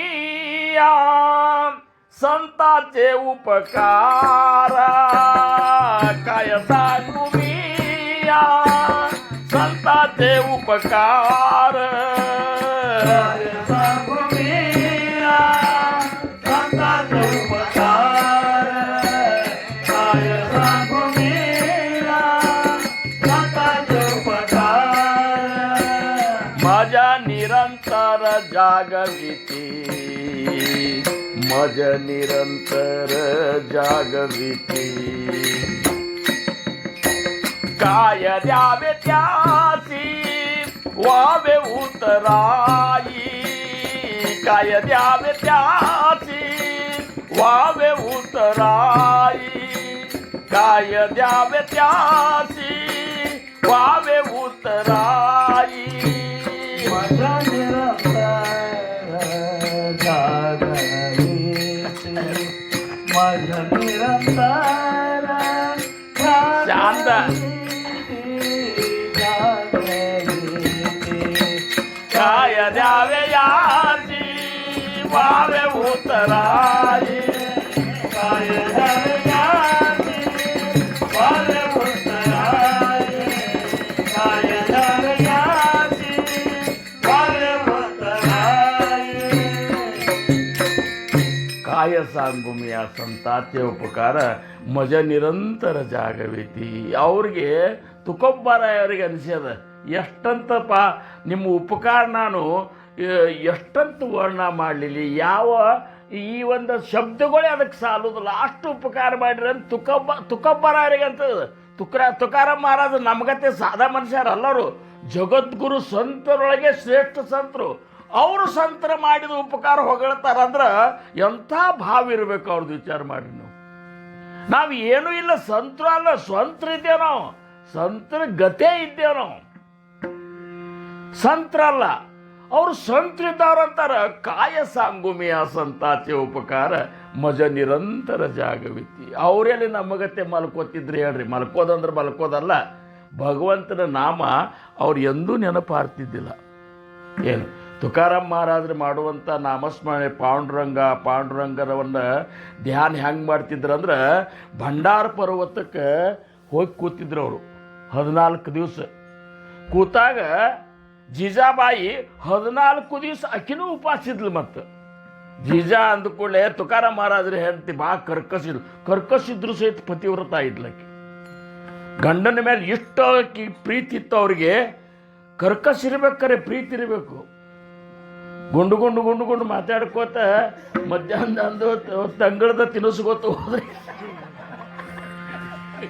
या संताचे उपकार, काय सांगू मी या संताचे उपकार, काय सांगू मी या संताचे उपकार, काय सांगू मी या संताचे उपकार, माझ्या निरंतर जागविती, मज निरंतर जागविती, काय द्यावे त्यासी वावे उतराई, काय द्यावे त्यासी वावे उतराई, काय द्यावे त्यासी वावे उतराई, माझ्या निरंतर जागविती, माझ्या निरंतर शांत काय द्यावे याची वावे उतराई, काय द्यावे याची वावे उतराई, काय द्यावे याची वावे उतराई. काय सांगू मी या संताचे उपकार मज ನಿರಂತರ ಜಾಗವಿತಿ. ಅವ್ರಿಗೆ ತುಕೋಬ್ಬಾರಾಯವರಿಗೆ ಅನಿಸ್ಯದ ಎಷ್ಟಂತಪ್ಪ ನಿಮ್ಮ ಉಪಕಾರ ನಾನು ಎಷ್ಟಂತ ವರ್ಣ ಮಾಡಲಿಲ್ಲ, ಯಾವ ಈ ಒಂದು ಶಬ್ದಗಳೇ ಅದಕ್ಕೆ ಸಾಲೋದಿಲ್ಲ, ಅಷ್ಟು ಉಪಕಾರ ಮಾಡಿರಿ ಅಂತ ತುಕೋಬ್ಬಾರಾಯವರಿಗೆ ಅಂತ. ತುಕಾರಾಮ್ ಮಹಾರಾಜ ನಮಗತ್ತೆ ಸಾದಾ ಮನುಷ್ಯರಲ್ಲವರು, ಜಗದ್ಗುರು ಸಂತರೊಳಗೆ ಶ್ರೇಷ್ಠ ಸಂತರು. ಅವರು ಸಂತರ ಮಾಡಿದ ಉಪಕಾರ ಹೊಗಳ್ತಾರಂದ್ರೆ ಎಂಥ ಭಾವ ಇರಬೇಕು ಅವ್ರದ್ದು ವಿಚಾರ ಮಾಡಿ. ನಾವು ಏನೂ ಇಲ್ಲ, ಸಂತರು ಅಲ್ಲ, ಸ್ವಂತರು ಇದ್ದೇವೆ ನಾವು, ಸಂತರ ಗತೆ ಇದ್ದೇವೆ ನಾವು, ಸಂತರಲ್ಲ. ಅವರು ಸಂತರಿದ್ದವ್ರು ಅಂತಾರ ಕಾಯ ಸಾಂಗುಮಿಯ ಸಂತಾಚೆ ಉಪಕಾರ ಮಜ ನಿರಂತರ ಜಾಗವಿತಿ. ಅವರೆಲ್ಲಿ ನಮಗತ್ತೆ ಮಲ್ಕೋತಿದ್ರಿ ಹೇಳ್ರಿ? ಮಲ್ಕೋದಂದ್ರೆ ಮಲ್ಕೋದಲ್ಲ, ಭಗವಂತನ ನಾಮ ಅವ್ರು ಎಂದೂ ನೆನಪಾರ್ತಿದ್ದಿಲ್ಲ. ಏನು ತುಕಾರಾಮ್ ಮಹಾರಾಜರು ಮಾಡುವಂಥ ನಾಮಸ್ಮರಣೆ ಪಾಂಡುರಂಗರವನ್ನು ಧ್ಯಾನ ಹೆಂಗೆ ಮಾಡ್ತಿದ್ರಂದ್ರೆ, ಭಂಡಾರ ಪರ್ವತಕ್ಕೆ ಹೋಗಿ ಕೂತಿದ್ರು ಅವರು 14 ದಿವಸ. ಕೂತಾಗ ಜೀಜಾಬಾಯಿ 14 ದಿವಸ ಅಕ್ಕಿನೂ ಉಪಾಸಿದ್ಲು. ಮತ್ತು ಜೀಜಾ ಅಂದ್ಕೊಳ್ಳೆ ತುಕಾರಾಮ್ ಮಹಾರಾಜರು ಹೆಂಡತಿ ಭಾಳ ಕರ್ಕಸಿದ್ರು ಸಹಿತ ಪತಿವ್ರತ ಇದ್ಲಕ್ಕೆ. ಗಂಡನ ಮೇಲೆ ಇಷ್ಟು ಪ್ರೀತಿ ಇತ್ತು ಅವ್ರಿಗೆ. ಕರ್ಕಸಿರ್ಬೇಕಾರೆ ಪ್ರೀತಿ ಇರಬೇಕು. ಗುಂಡು ಮಾತಾಡ್ಕೋತ ಮಧ್ಯಾಹ್ನ ಅಂದು ತಂಗಳದ ತಿನ್ನಿಸ್ಕೋತ ಹೋದ್ರಿ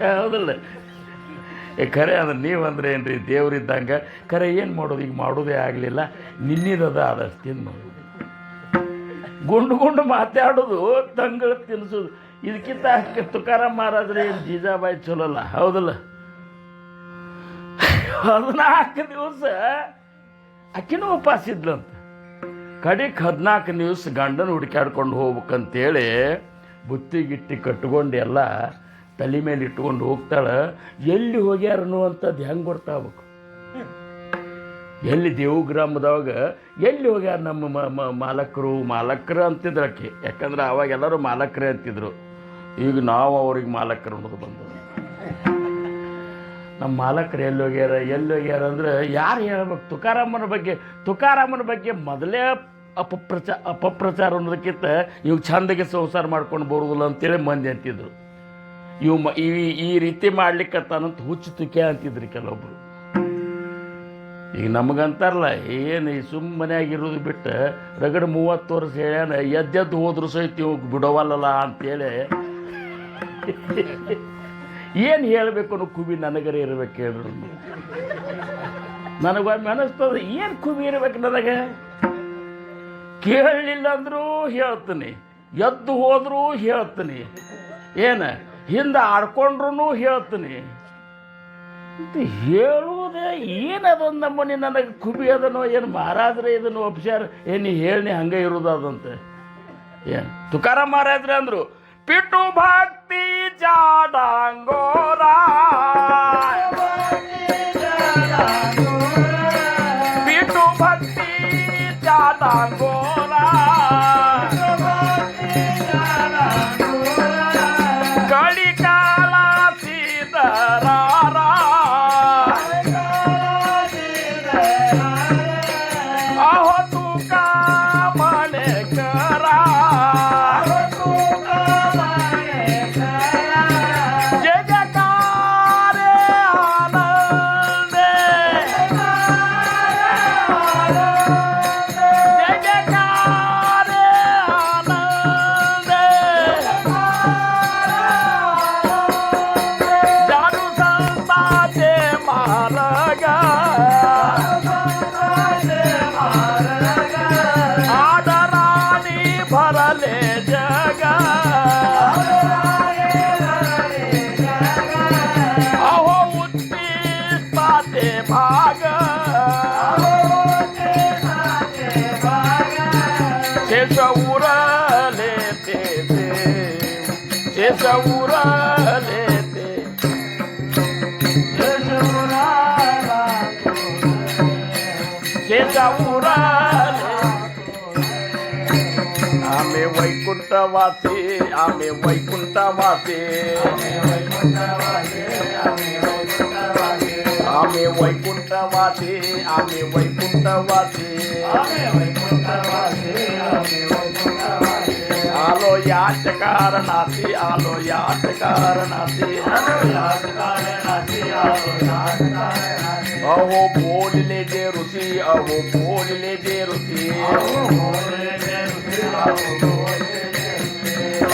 ಹೌದಲ್ಲ? ಖರೆ ಅಂದ್ರೆ ನೀವಂದ್ರೆ ಏನು ರೀ, ದೇವ್ರಿದ್ದಂಗೆ. ಖರೆ ಏನು ಮಾಡೋದು, ಈಗ ಮಾಡೋದೇ ಆಗಲಿಲ್ಲ, ನಿನ್ನಿದದ ಆದಷ್ಟು ತಿನ್ನು. ಗುಂಡು ಮಾತಾಡೋದು, ತಂಗಳ ತಿನ್ನಿಸೋದು. ಇದಕ್ಕಿಂತ ತುಕಾರಾಮ್ ಮಹಾರಾಜರು ಏನು ಜೀಜಾಬಾಯಿ ಚಲೋಲ್ಲ, ಹೌದಲ್ಲ? 14 ದಿವಸ ಆಕಿನೂ ಉಪಾಸಿದ್ಲಂತ. ಕಡೆಗೆ 14 ದಿವಸ ಗಂಡನ ಹುಡುಕ್ಯಾಡ್ಕೊಂಡು ಹೋಗ್ಬೇಕಂತೇಳಿ ಬುತ್ತಿಗಿಟ್ಟಿ ಕಟ್ಕೊಂಡು ಎಲ್ಲ ತಲೆ ಮೇಲೆ ಇಟ್ಕೊಂಡು ಹೋಗ್ತಾಳೆ. ಎಲ್ಲಿ ಹೋಗ್ಯಾರ ಅನ್ನುವಂಥದ್ದು ಹೆಂಗೆ ಗೊತ್ತಾಗಬೇಕು? ಎಲ್ಲಿ ದೇವಗ್ರಾಮದವಾಗ ಎಲ್ಲಿ ಹೋಗ್ಯಾರ ನಮ್ಮ ಮಾಲಕರು ಅಂತಿದ್ರು ಆಕೆ. ಯಾಕಂದ್ರೆ ಅವಾಗ ಎಲ್ಲರೂ ಮಾಲಕರೇ ಅಂತಿದ್ರು. ಈಗ ನಾವು ಅವ್ರಿಗೆ ಮಾಲಕರು ಅನ್ನೋದು ಬಂದು ನಮ್ಮ ಮಾಲಕರು ಎಲ್ಲಿ ಹೋಗ್ಯಾರ ಅಂದ್ರೆ ಯಾರು ಹೇಳ್ಬೇಕು? ತುಕಾರಾಮನ ಬಗ್ಗೆ ಮೊದಲೇ ಅಪಪ್ರಚಾರ ಅನ್ನೋದಕ್ಕಿಂತ ಇವಾಗ ಚಂದಗೆ ಸಂಸಾರ ಮಾಡ್ಕೊಂಡು ಬರೋದಿಲ್ಲ ಅಂತೇಳಿ ಮಂದಿ ಅಂತಿದ್ರು. ಈ ರೀತಿ ಮಾಡ್ಲಿಕ್ಕತ್ತಾನಂತ ಹುಚ್ಚು ತುಕೆ ಅಂತಿದ್ರಿ ಕೆಲವೊಬ್ರು. ಈಗ ನಮಗಂತಾರಲ್ಲ, ಏನು ಈ ಸುಮ್ಮನೆಯಾಗಿರೋದು ಬಿಟ್ಟು ರಗಡ್ 30 ವರ್ಷ ಹೇಳ್ಯಾನ, ಎದ್ದೆದ್ದು ಹೋದ್ರು ಸಹಿತ ಇವಾಗ ಬಿಡವಲ್ಲ ಅಂತೇಳಿ ಏನು ಹೇಳಬೇಕು ಅನ್ನೋ ಕುಬಿ ನನಗರೇ ಇರ್ಬೇಕು ಹೇಳ್ರು. ನನಗೊಮ್ಮೆ ಅನಿಸ್ತದೆ, ಏನು ಕುಬಿ ಇರ್ಬೇಕು ನನಗೆ? ಕೇಳಲಿಲ್ಲ ಅಂದರೂ ಹೇಳ್ತೀನಿ, ಎದ್ದು ಹೋದರೂ ಹೇಳ್ತೀನಿ, ಏನು ಹಿಂದೆ ಆಡ್ಕೊಂಡ್ರೂ ಹೇಳ್ತೀನಿ ಅಂತ ಹೇಳುವುದೇ ಏನದೊಂದು ನಮ್ಮನೆ ನನಗೆ ಕುಬಿ ಅದನೋ ಏನು ಮಹಾರಾಜ್ರೆ ಇದನ್ನು ಒಪ್ಸ್ಯಾರ ಏನು ಹೇಳಿ ಹಂಗೆ ಇರೋದಂತೆ. ಏನು ತುಕಾರಾಮ್ ಮಹಾರಾಜ್ರೆ ಅಂದರು, ಪಿಟು ಭಕ್ತಿ ಜಾಡಂಗೋರ ಪಿಟು ಭಕ್ತಿ ಜಾಡಂಗೋರ ಕಡಿ ಕಾಲ ಸೀದರಾರ ಅಹೋ ತುಕಾ ಮನೆಕರ आम्ही वैकुंठवासी आम्ही वैकुंठवासी आम्ही वैकुंठवासी आम्ही वैकुंठवासी आलो याच कारणासी आलो याच कारणासी अहो बोलले जे ऋषी अहो बोलले जे ऋषी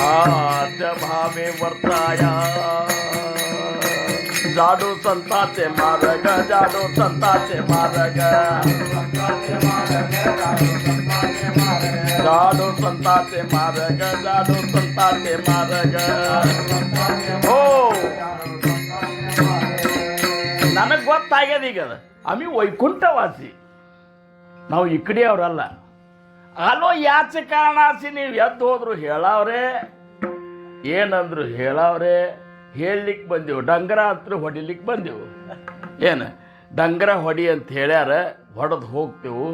आज भावे वर्ताया जाडो संताचे मार्ग जाडो संताचे मार्ग जाडो संताचे मार्ग जाडो संताचे मार्ग हो ನನಗೆ ಗೊತ್ತಾಗ್ಯದ. ಈಗ ಆಮಿ ವೈಕುಂಠವಾಸಿ, ನಾವು ಈ ಕಡೆಯವ್ರಲ್ಲ. ಅಲೋ ಯಾಚ ಕಾರಣಾಸಿ ನೀವು ಎದ್ದು ಹೋದ್ರು ಹೇಳವ್ರೆ, ಏನಂದ್ರು ಹೇಳವ್ರೆ, ಹೇಳಲಿಕ್ಕೆ ಬಂದೆವು. ಡಂಗರ ಹತ್ರ ಹೊಡಿಲಿಕ್ಕೆ ಬಂದೆವು. ಏನು ಡಂಗರ ಹೊಡಿ ಅಂತ ಹೇಳ್ಯಾರ, ಹೊಡೆದು ಹೋಗ್ತೇವು.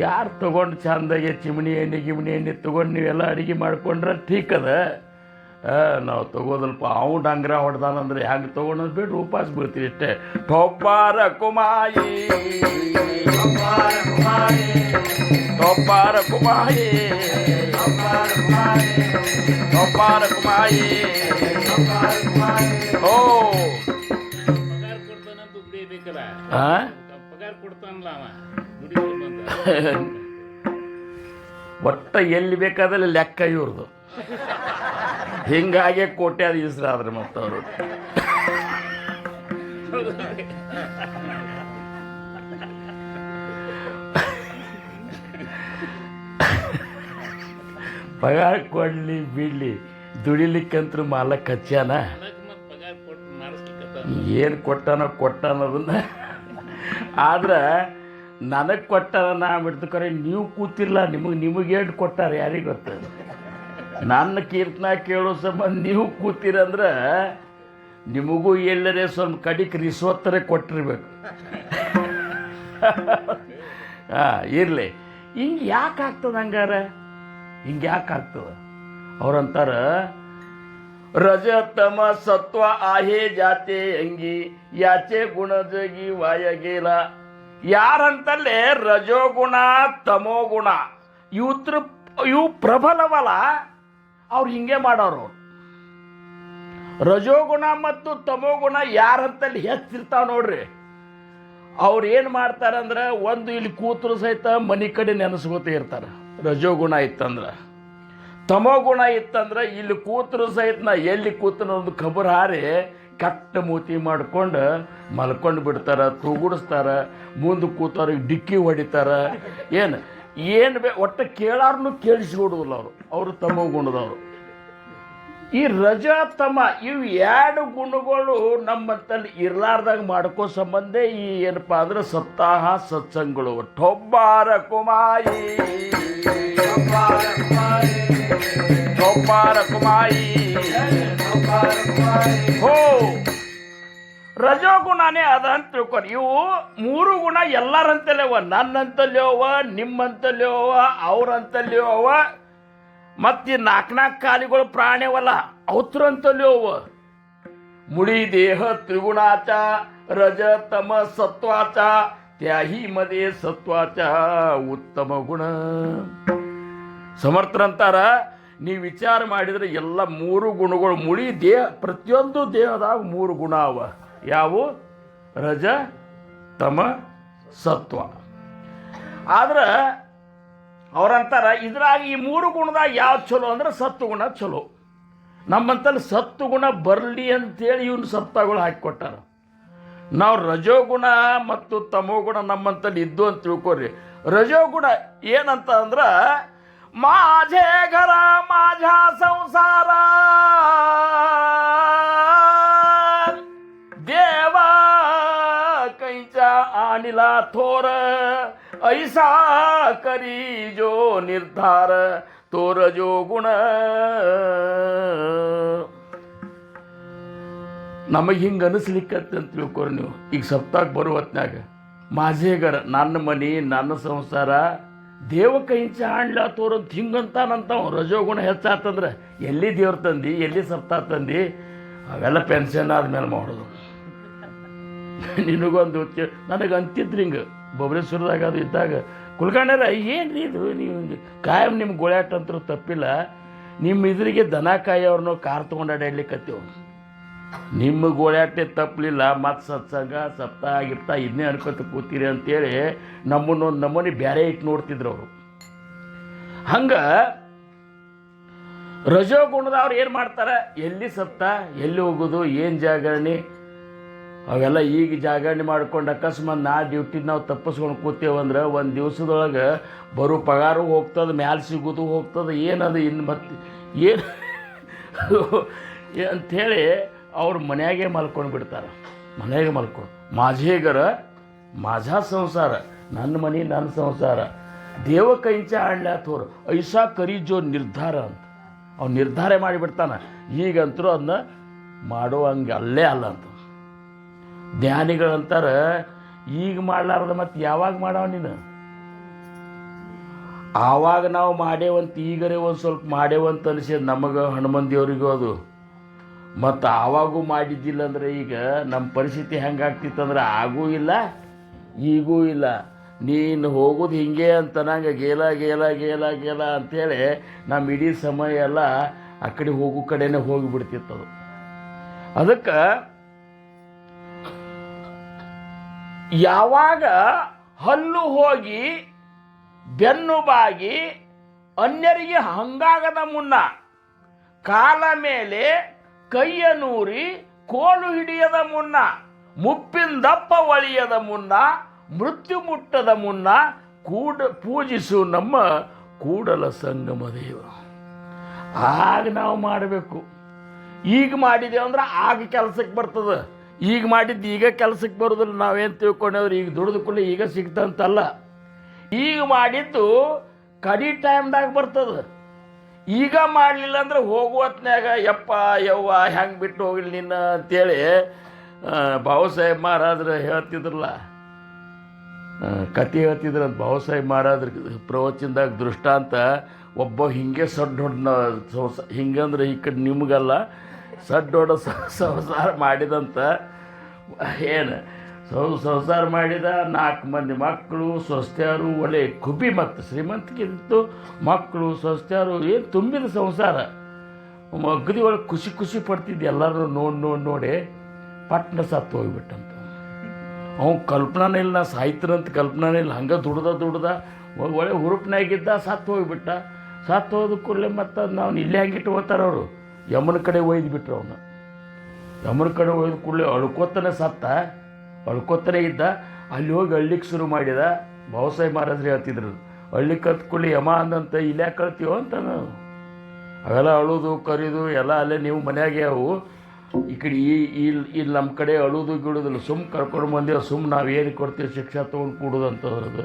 ಯಾರು ತೊಗೊಂಡು ಚಂದಾಗೆ ಚಿಮಣಿ ಎಣ್ಣೆ ತೊಗೊಂಡು ನೀವೆಲ್ಲ ಅಡುಗೆ ಮಾಡ್ಕೊಂಡ್ರೆ ಠೀಕ್ ಅದ. ನಾವು ತಗೋದಲ್ಪ ಅವು ಡಂಗ್ರ ಹೊಡೆದಾನಂದ್ರೆ ಹೆಂಗೆ ತೊಗೊಂಡು ಬಿಟ್ಟು ಉಪವಾಸ ಬೀಳ್ತೀವಿ ಅಷ್ಟೇ. ಟೊಪ್ಪಾರ ಕುಮಾಯಿ ಟೊಪ್ಪಾರ ಕುಮಾಯಿ ಟೊಪ್ಪಾರ ಕುಮಾಯಿ ಓ ಒಟ್ಟ ಎಲ್ಲಿ ಬೇಕಾದಲ್ಲಿ ಲೆಕ್ಕ ಇವ್ರದು. ಹಿಂಗಾಗೆ ಕೋಟ್ಯಾಧೀಶರಾದ್ರೆ ಮತ್ತವರು. ಪಗಾರ ಕೊಡ್ಲಿ ಬಿಡ್ಲಿ ದುಡಿಲಿಕ್ಕಂತೂ ಮಾಲಕ್ ಹಚ್ಚಾನ. ಏನು ಕೊಟ್ಟಾನೋದನ್ನ ಆದ್ರೆ ನನಗೆ ಕೊಟ್ಟಾರ ನಾ ಬಿಡ್ತು. ಕರೆ ನೀವು ಕೂತಿರ್ಲ, ನಿಮಗೇನು ಕೊಟ್ಟಾರ ಯಾರಿಗೆ ಗೊತ್ತ. ನನ್ನ ಕೀರ್ತನ ಕೇಳೋ ಸಂಬಂಧ ನೀವು ಕೂತಿರಂದ್ರೆ ನಿಮಗೂ ಎಲ್ಲರೇ ಸ್ವಲ್ಪ ಕಡಿಕ್ ರಿಶ್ವತ್ತರೇ ಕೊಟ್ಟಿರ್ಬೇಕು. ಇರಲಿ. ಹಿಂಗೆ ಯಾಕೆ ಆಗ್ತದೆ ಹಂಗಾರೆ? ಹಿಂಗೆ ಯಾಕೆ ಆಗ್ತದೆ? ಅವ್ರಂತಾರ ರಜತಮ ಸತ್ವ आहे जाते अंगी याचे गुण जगी वाया गेला. ಯಾರಂತಲ್ಲೇ ರಜೋಗುಣ ತಮೋಗುಣ ಇವು ಪ್ರಬಲವಲ್ಲ, ಅವ್ರು ಹಿಂಗೆ ಮಾಡೋರು. ರಜೋಗುಣ ಮತ್ತು ತಮೋಗುಣ ಯಾರಂತಲ್ಲಿ ಹೆಚ್ಚಿರ್ತಾವ ನೋಡ್ರಿ, ಅವ್ರು ಏನು ಮಾಡ್ತಾರಂದ್ರೆ ಒಂದು ಇಲ್ಲಿ ಕೂತರು ಸಹಿತ ಮನೆ ಕಡೆ ನೆನೆಸ್ಕೋತ ಇರ್ತಾರೆ. ರಜೋಗುಣ ಇತ್ತಂದ್ರೆ. ತಮೋಗುಣ ಇತ್ತಂದ್ರೆ ಇಲ್ಲಿ ಕೂತರು ಸಹಿತ ನಾ ಎಲ್ಲಿ ಕೂತನ ಒಂದು ಖಬರ್ ಹಾರಿ ಕಟ್ಟ ಮೂತಿ ಮಾಡ್ಕೊಂಡು ಮಲ್ಕೊಂಡು ಬಿಡ್ತಾರೆ, ತೂಗುಡಿಸ್ತಾರೆ, ಮುಂದೆ ಕೂತವ್ರಿಗೆ ಡಿಕ್ಕಿ ಹೊಡಿತಾರೆ. ಏನು ಒಟ್ಟು ಕೇಳಾರ್ನು ಕೇಳಿಸ್ಕೊಡುದಿಲ್ಲ ಅವರು ತಮೋಗುಣದವರು. ಈ ರಜ ತಮ ಇವು ಎರಡು ಗುಣಗಳು ನಮ್ಮಂತಲ್ಲಿ ಇರ್ಲಾರ್ದಾಗ ಮಾಡ್ಕೋ ಸಂಬಂಧ ಈ ಏನಪ್ಪ ಅಂದ್ರೆ ಸಪ್ತಾಹ ಸತ್ಸಂಗಗಳು. ಟೊಬ್ಬಾರ ಕುಮಾಯಿ ಟೊಬ್ಬಾರ ಕುಮಾಯಿ ಹೋ ರಜೋಗುಣನೇ ಅದ ಅಂತ ತಿಳ್ಕೊರಿ. ಇವು ಮೂರು ಗುಣ ಎಲ್ಲರಂತಲೇ ಅವ, ನನ್ನಂತಲ್ಲಿ ಅವ, ನಿಮ್ಮಂತಲ್ಲಿ ಅವ, ಅವ್ರಂತಲ್ಲಿ ಅವ, ಮತ್ತು ನಾಲ್ಕು ಕಾಲಿಗಳು ಪ್ರಾಣಿವಲ್ಲ ಅವತ್ರಂತಲ್ಲಿ ಅವ. ಮುಳಿ ದೇಹ ತ್ರಿಗುಣಾಚ ರಜ ತಮ ಸತ್ವಾಚ ತ್ಯಾಹಿ ಮದೇ ಸತ್ವಾಚ ಉತ್ತಮ ಗುಣ. ಸಮರ್ಥರಂತಾರ ನೀವು ವಿಚಾರ ಮಾಡಿದರೆ ಎಲ್ಲ ಮೂರು ಗುಣಗಳು ಮುಳಿ ದೇಹ, ಪ್ರತಿಯೊಂದು ದೇಹದಾಗ ಮೂರು ಗುಣ ಅವ. ಯಾವು? ರಜ ತಮ ಸತ್ವ. ಆದ್ರೆ ಅವ್ರಂತಾರ ಇದ್ರಾಗ ಈ ಮೂರು ಗುಣದಾಗ ಯಾವ್ದು ಚಲೋ ಅಂದ್ರೆ ಸತ್ವಗುಣ ಚಲೋ. ನಮ್ಮಂತಲ್ಲಿ ಸತ್ವಗುಣ ಬರಲಿ ಅಂತೇಳಿ ಇವನು ಸಪ್ತಾಹಗಳು ಹಾಕಿಕೊಟ್ಟಾರ. ನಾವು ರಜೋಗುಣ ಮತ್ತು ತಮೋಗುಣ ನಮ್ಮಂತಲ್ಲಿ ಇದ್ದು ಅಂತ ತಿಳ್ಕೊರಿ. ರಜೋಗುಣ ಏನಂತ ಅಂದ್ರೆ माझे घर माझा संसार देवा कैचा आणिला थोर ऐसा करी जो निर्धार तो रजो गुण. ನಮಗೆ ಹಿಂಗೆ ಅನಿಸ್ಲಿಕ್ಕತ್ತೆ ಅಂತ ತಿಳ್ಕೊರಿ ನೀವು. ಈಗ ಸಪ್ತಾಹ ಬರೋ ಹೊತ್ನಾಗ माझे घर ನನ್ನ ಮನೆ ನನ್ನ ಸಂಸಾರ ದೇವ ಕೈಂಚ ಆಣ್ಲ ತೋರಂತ ಹಿಂಗಂತಾನಂತಾವ. ರಜೋಗುಣ ಹೆಚ್ಚಾತಂದ್ರೆ ಎಲ್ಲಿ ದೇವ್ರ ತಂದು, ಎಲ್ಲಿ ಸಪ್ತಾಹ ತಂದು, ಅವೆಲ್ಲ ಪೆನ್ಷನ್ ಆದ್ಮೇಲೆ ಮಾಡೋದು. ನಿನಗೊಂದು ನನಗೆ ಅಂತಿದ್ರಿ ಹಿಂಗೆ ಬೊಬ್ರೇಶ್ವರದಾಗ ಅದು ಇದ್ದಾಗ, ಕುಲ್ಕರ್ಣ್ಯರ ಏನು ಇದು ನೀವು ಕಾಯಂ ನಿಮ್ಮ ಗೋಳ್ಯಾಟ ಅಂತೂ ತಪ್ಪಿಲ್ಲ, ನಿಮ್ಮ ಇದ್ರಿಗೆ ದನ ಕಾಯೋರ್ನು ಕಾರ್ ತೊಗೊಂಡು ಅಡ್ಯಾಡ್ಲಿಕ್ಕತ್ತೀವಿ, ನಿಮ್ಮ ಗೋಳ್ಯಾಟೆ ತಪ್ಪಲಿಲ್ಲ, ಮತ್ತು ಸತ್ಸಂಗ ಸಪ್ತಾಹ ಗಿಪ್ತಾಹ ಇದನ್ನೇ ಅನ್ಕೊತ ಕೂತೀರಿ ಅಂತೇಳಿ ನಮ್ಮನ್ನೊಂದು ನಮ್ಮನೆ ಬೇರೆ ಇಟ್ಟು ನೋಡ್ತಿದ್ರು ಅವರು. ಹಂಗೆ ರಜೋಗುಣದವ್ರು ಏನು ಮಾಡ್ತಾರೆ, ಎಲ್ಲಿ ಸಪ್ತಾಹ, ಎಲ್ಲಿ ಹೋಗೋದು, ಏನು ಜಾಗರಣೆ, ಅವೆಲ್ಲ ಈಗ ಜಾಗರಣೆ ಮಾಡ್ಕೊಂಡು ಅಕಸ್ಮಾತ್ ನಾ ಡ್ಯೂಟಿಗೆ ನಾವು ತಪ್ಪಿಸ್ಕೊಂಡು ಕೂತೇವಂದ್ರೆ ಒಂದು ದಿವಸದೊಳಗೆ ಬರೋ ಪಗಾರು ಹೋಗ್ತದೆ, ಮ್ಯಾಲೆ ಸಿಗೋದು ಹೋಗ್ತದೆ, ಏನದು ಇನ್ನು ಮತ್ತೆ ಏನು ಅಂಥೇಳಿ ಅವ್ರು ಮನೆಯಾಗೆ ಮಲ್ಕೊಂಡು ಬಿಡ್ತಾರೆ. ಮನೆಯಾಗೆ ಮಲ್ಕೊಂಡು माझे माझा ಸಂಸಾರ, ನನ್ನ ಮನೆ ನನ್ನ ಸಂಸಾರ, ದೇವ ಕೈಂಚ ಆಡ್ಲಾತ್ ಹೋರು ಐಸಾ ಕರಿ ಜೋ ನಿರ್ಧಾರ ಅಂತ ಅವ್ನು ನಿರ್ಧಾರ ಮಾಡಿಬಿಡ್ತಾನೆ. ಈಗಂತರೂ ಅದನ್ನ ಮಾಡೋ ಹಂಗೆ ಅಲ್ಲೇ ಅಲ್ಲ ಅಂತ ಜ್ಞಾನಿಗಳಂತಾರೆ. ಈಗ ಮಾಡಲಾರ್ದ ಮತ್ತು ಯಾವಾಗ ಮಾಡವ ನೀನು? ಆವಾಗ ನಾವು ಮಾಡೇವಂತ ಈಗರೇ ಒಂದು ಸ್ವಲ್ಪ ಮಾಡೇವಂತ ಅನಿಸಿದ ನಮಗೆ, ಹನುಮನ್ ದೇವರಿಗೂ ಅದು. ಮತ್ತು ಆವಾಗೂ ಮಾಡಿದ್ದಿಲ್ಲ ಅಂದರೆ ಈಗ ನಮ್ಮ ಪರಿಸ್ಥಿತಿ ಹೆಂಗಾಗ್ತಿತ್ತಂದ್ರೆ ಆಗೂ ಇಲ್ಲ ಈಗೂ ಇಲ್ಲ. ನೀನು ಹೋಗೋದು ಹಿಂಗೆ ಅಂತ ನಂಗೆ ಗೇಲ ಗೇಲ ಗೇಲ ಗೇಲ ಅಂಥೇಳಿ ನಮ್ಮ ಇಡೀ ಸಮಯ ಎಲ್ಲ ಆ ಕಡೆ ಹೋಗೋ ಕಡೆನೇ ಹೋಗಿಬಿಡ್ತಿತ್ತದು. ಅದಕ್ಕೆ ಯಾವಾಗ ಹಲ್ಲು ಹೋಗಿ ಬೆನ್ನು ಬಾಗಿ ಅನ್ಯರಿಗೆ ಹಂಗಾಗದ ಮುನ್ನ ಕಾಲ ಮೇಲೆ ಕೈಯ ನೂರಿ ಕೋಲು ಹಿಡಿಯದ ಮುನ್ನ ಮುಪ್ಪಿಂದಪ್ಪ ಒಳಿಯದ ಮುನ್ನ ಮೃತ್ಯು ಮುಟ್ಟದ ಮುನ್ನ ಪೂಜಿಸು ನಮ್ಮ ಕೂಡಲ ಸಂಗಮ ದೇವ. ಆಗ ನಾವು ಮಾಡಬೇಕು. ಈಗ ಮಾಡಿದೇವು ಅಂದ್ರೆ ಆಗ ಕೆಲಸಕ್ಕೆ ಬರ್ತದೆ. ಈಗ ಮಾಡಿದ್ದು ಈಗ ಕೆಲಸಕ್ಕೆ ಬರೋದಿಲ್ಲ. ನಾವೇನು ತಿಳ್ಕೊಂಡೇವ್ರಿ ಈಗ ದುಡಿದು ಕೂಡ ಈಗ ಸಿಗ್ತಂತಲ್ಲ. ಈಗ ಮಾಡಿದ್ದು ಕಡಿ ಟೈಮ್ದಾಗ ಬರ್ತದೆ. ಈಗ ಮಾಡಲಿಲ್ಲ ಅಂದ್ರೆ ಹೋಗುವತ್ನಾಗ ಯಪ್ಪ ಯವ್ವ ಹೆಂಗೆ ಬಿಟ್ಟು ಹೋಗಲಿ ನಿನ್ನ ಅಂತೇಳಿ ಬಾಬಾ ಸಾಹೇಬ್ ಮಹಾರಾಜರು ಹೇಳ್ತಿದ್ರಲ್ಲ. ಕತೆ ಹೇಳ್ತಿದ್ರಂತ ಭಾವಸಾಹೇಬ್ ಮಹಾರಾಜರ ಪ್ರವಚನದಾಗ ದೃಷ್ಟಾಂತ ಒಬ್ಬ ಹಿಂಗೆ ಸಡ್ಡು ಹೊಡ್ದ ಹಿಂಗಂದ್ರೆ ಈ ಕಡೆ ನಿಮಗಲ್ಲ ಸಡ್ಡು ಹೊಡ ಸಂಸಾರ ಮಾಡಿದಂಥ ಏನು ಸಂಸಾರ ಮಾಡಿದ 4 ಮಂದಿ ಮಕ್ಕಳು ಸ್ವಸ್ಥರು ಒಳ್ಳೆ ಕುಬಿ ಮತ್ತು ಶ್ರೀಮಂತಿಕಿತ್ತು ಮಕ್ಕಳು ಸ್ವಸ್ಥರು ಏನು ತುಂಬಿದ ಸಂಸಾರ ಅಗದಿ ಒಳಗೆ ಖುಷಿ ಪಡ್ತಿದ್ದು ಎಲ್ಲರೂ ನೋಡಿ ಪಟ್ನ ಸತ್ತು ಹೋಗ್ಬಿಟ್ಟಂತ ಅವ್ನು ಕಲ್ಪನಾನೇ ಇಲ್ಲ ನಾ ಸಾಯ್ತಿರಂತ ಕಲ್ಪನಾನೇ ಇಲ್ಲ ಹಂಗೆ ದುಡ್ದ ಒಳ್ಳೆ ಹುರುಪ್ನಾಗಿದ್ದ ಸತ್ತು ಹೋಗ್ಬಿಟ್ಟ ಸತ್ತು ಹೋದ ಕೂಡಲೇ ಮತ್ತು ನಾವು ಇಲ್ಲೇ ಹಂಗಿಟ್ಟು ಹೋಗ್ತಾರೆ ಅವರು ಯಮನ ಕಡೆ ಒಯ್ದು ಬಿಟ್ರು ಅವನ್ನ ಯಮನ ಕಡೆ ಒಯ್ದು ಕೂಡಲೇ ಅಳ್ಕೋತಾನೆ ಇದ್ದ ಅಲ್ಲಿ ಹೋಗಿ ಹಳ್ಳಿಗೆ ಶುರು ಮಾಡಿದ ಭಾವಸಾಹೇಬ್ ಮಹಾರಾಜರು ಹೇಳ್ತಿದ್ರು ಹಳ್ಳಿ ಕತ್ಕೊಳ್ಳಿ ಯಮ ಅಂದಂತ ಇಲ್ಲೇ ಕಳ್ತೀವೋ ಅಂತ ನಾವು ಅವೆಲ್ಲ ಅಳೋದು ಕರೀದು ಎಲ್ಲ ಅಲ್ಲೇ ನೀವು ಮನೆಯಾಗೆ ಅವು ಈ ಕಡೆ ಇಲ್ಲಿ ನಮ್ಮ ಕಡೆ ಅಳುವುದು ಗಿಡುದಿಲ್ಲ ಕರ್ಕೊಂಡು ಬಂದೇವು ನಾವು ಏನು ಕೊಡ್ತೀವಿ ಶಿಕ್ಷೆ ತೊಗೊಂಡು ಕೂಡೋದು ಅಂತದ್ರದ್ದು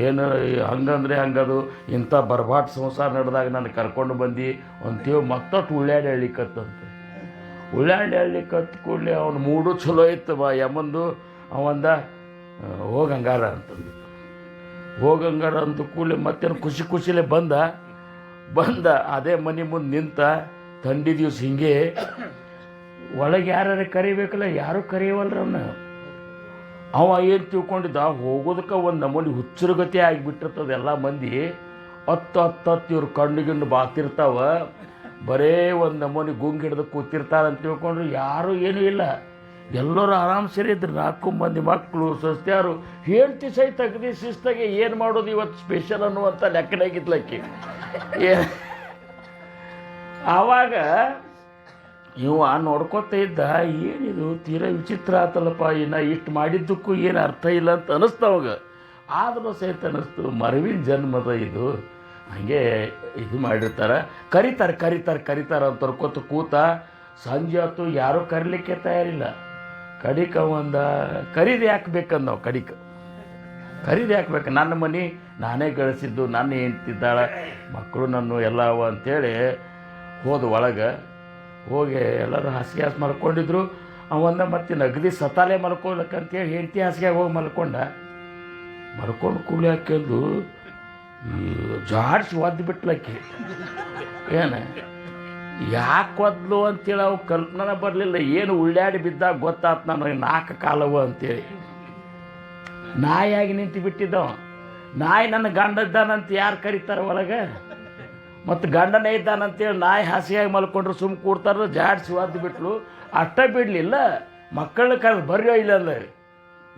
ಏನು ಹಂಗಂದ್ರೆ ಹಂಗದು ಇಂಥ ಬರ್ಬಾಟ್ ಸಂಸಾರ ನಡೆದಾಗ ನಾನು ಕರ್ಕೊಂಡು ಬಂದು ಅಂತೀವಿ ಮತ್ತೊಟ್ಟು ಉಳ್ಳಾಡಿ ಹಳ್ಳಿಕತ್ತಂತೆ ಉಳ್ಳಾಡಿ ಕೂಡಲೇ ಅವ್ನು ಮೂಡು ಚಲೋ ಇತ್ತು ಯಮಂದು ಅವಂದ ಹೋಗಂಗಾರ ಅಂತಂದು ಹೋಗಂಗಾರ ಅಂತ ಕೂಡಲೇ ಮತ್ತೇನು ಖುಷಿಲೇ ಬಂದ ಅದೇ ಮನೆ ಮುಂದೆ ನಿಂತ ಥಂಡಿ ದಿವ್ಸ ಹಿಂಗೆ ಒಳಗೆ ಯಾರು ಕರಿಬೇಕಲ್ಲ ಯಾರೂ ಕರೆಯವಲ್ರ ಅವ ಏನು ತಿಳ್ಕೊಂಡಿದ್ದ ಹೋಗೋದಕ್ಕೆ ಒಂದು ನಮೂನಿ ಹುಚ್ಚರುಗತಿ ಆಗಿಬಿಟ್ಟಿರ್ತದೆ ಎಲ್ಲ ಮಂದಿ ಹತ್ತು ಇವ್ರು ಕಣ್ಣು ಬಾತಿರ್ತಾವ ಬರೇ ಒಂದು ನಮೂನಿ ಗುಂಗ್ ಹಿಡ್ದು ಕೂತಿರ್ತಾರೆ ಅಂತ ತಿಳ್ಕೊಂಡ್ರು ಯಾರೂ ಏನೂ ಇಲ್ಲ ಎಲ್ಲರೂ ಆರಾಮ್ ಸೇರಿದ್ರು 4 ಮಂದಿ ಮಕ್ಕಳು ಸ್ವಸ್ಥರು ಹೇಳ್ತಿ ಸಹಿತ ಅಗದಿ ಶಿಸ್ತಾಗೆ ಏನು ಮಾಡೋದು ಇವತ್ತು ಸ್ಪೆಷಲ್ ಅನ್ನುವಂಥ ಲೆಕ್ಕನಾಗಿದ್ಲಕ್ಕಿ ಆವಾಗ ಇವ ನೋಡ್ಕೊತ ಇದ್ದ ಏನಿದು ತೀರಾ ವಿಚಿತ್ರ ಆತಲ್ಲಪ್ಪ ಇನ್ನು ಇಷ್ಟು ಮಾಡಿದ್ದಕ್ಕೂ ಏನು ಅರ್ಥ ಇಲ್ಲ ಅಂತ ಅನ್ನಿಸ್ತು ಅವಾಗ ಆದರೂ ಸಹಿತ ಅನ್ನಿಸ್ತು ಮರವಿನ ಜನ್ಮದ ಇದು ಹಾಗೆ ಇದು ಮಾಡಿರ್ತಾರೆ ಕರಿತಾರೆ ಅಂತ ತರ್ಕೊತ ಕೂತ ಸಂಜೆ ಹೊತ್ತು ಯಾರೂ ಕರೀಲಿಕ್ಕೆ ತಯಾರಿಲ್ಲ ಕಡಿಕ ಕರೀದು ಯಾಕೆ ಬೇಕಂದ ನಾವು ಕರೀದು ಯಾಕೆ ಬೇಕು ನನ್ನ ಮನೆ ನಾನೇ ಗಳಿಸಿದ್ದು ನನ್ನ ಹೆಂಡ್ತಿದ್ದಾಳೆ ಮಕ್ಕಳು ನನ್ನ ಎಲ್ಲ ಅವ ಅಂಥೇಳಿ ಹೋದ ಒಳಗೆ ಹೋಗಿ ಎಲ್ಲರೂ ಹಾಸಿಗೆ ಮಲ್ಕೊಂಡಿದ್ರು ಅವಂದ ಮತ್ತೆ ನಗದಿ ಸತಾಲೆ ಮಲ್ಕೊಳಕ್ಕಂತೇಳಿ ಹೆಂಡತಿ ಹಾಸಿಗೆ ಹೋಗಿ ಮಲ್ಕೊಂಡು ಕೂಲಿ ಹಾಕ್ಯಂದು ಜಾಡ್ಸಿ ಒದ್ದು ಬಿಟ್ಲಕ್ಕಿ ಏನು ಯಾಕೆ ಒದ್ಲು ಅಂತೇಳಿ ಅವು ಕಲ್ಪನೆ ಬರಲಿಲ್ಲ ಏನು ಉಳ್ಳಾಡಿ ಬಿದ್ದಾಗ ಗೊತ್ತಾತು ನನಗೆ 4 ಕಾಲವು ಅಂತೇಳಿ ನಾಯಿಯಾಗಿ ನಿಂತು ಬಿಟ್ಟಿದ್ದವ ನಾಯಿ ನನ್ನ ಗಂಡ ಇದ್ದಾನಂತ ಯಾರು ಕರೀತಾರೆ ಒಳಗೆ ಮತ್ತು ಗಂಡನೇ ಇದ್ದಾನಂತೇಳಿ ನಾಯಿ ಹಾಸಿಯಾಗಿ ಮಲ್ಕೊಂಡ್ರು ಕೂಡ್ತಾರ ಜಾಡ್ಸಿ ಒದ್ದು ಬಿಟ್ಲು ಅಷ್ಟ ಬಿಡಲಿಲ್ಲ ಮಕ್ಕಳನ್ನ ಕರೆದು ಬರ್ಯೋ ಇಲ್ಲಲ್ಲ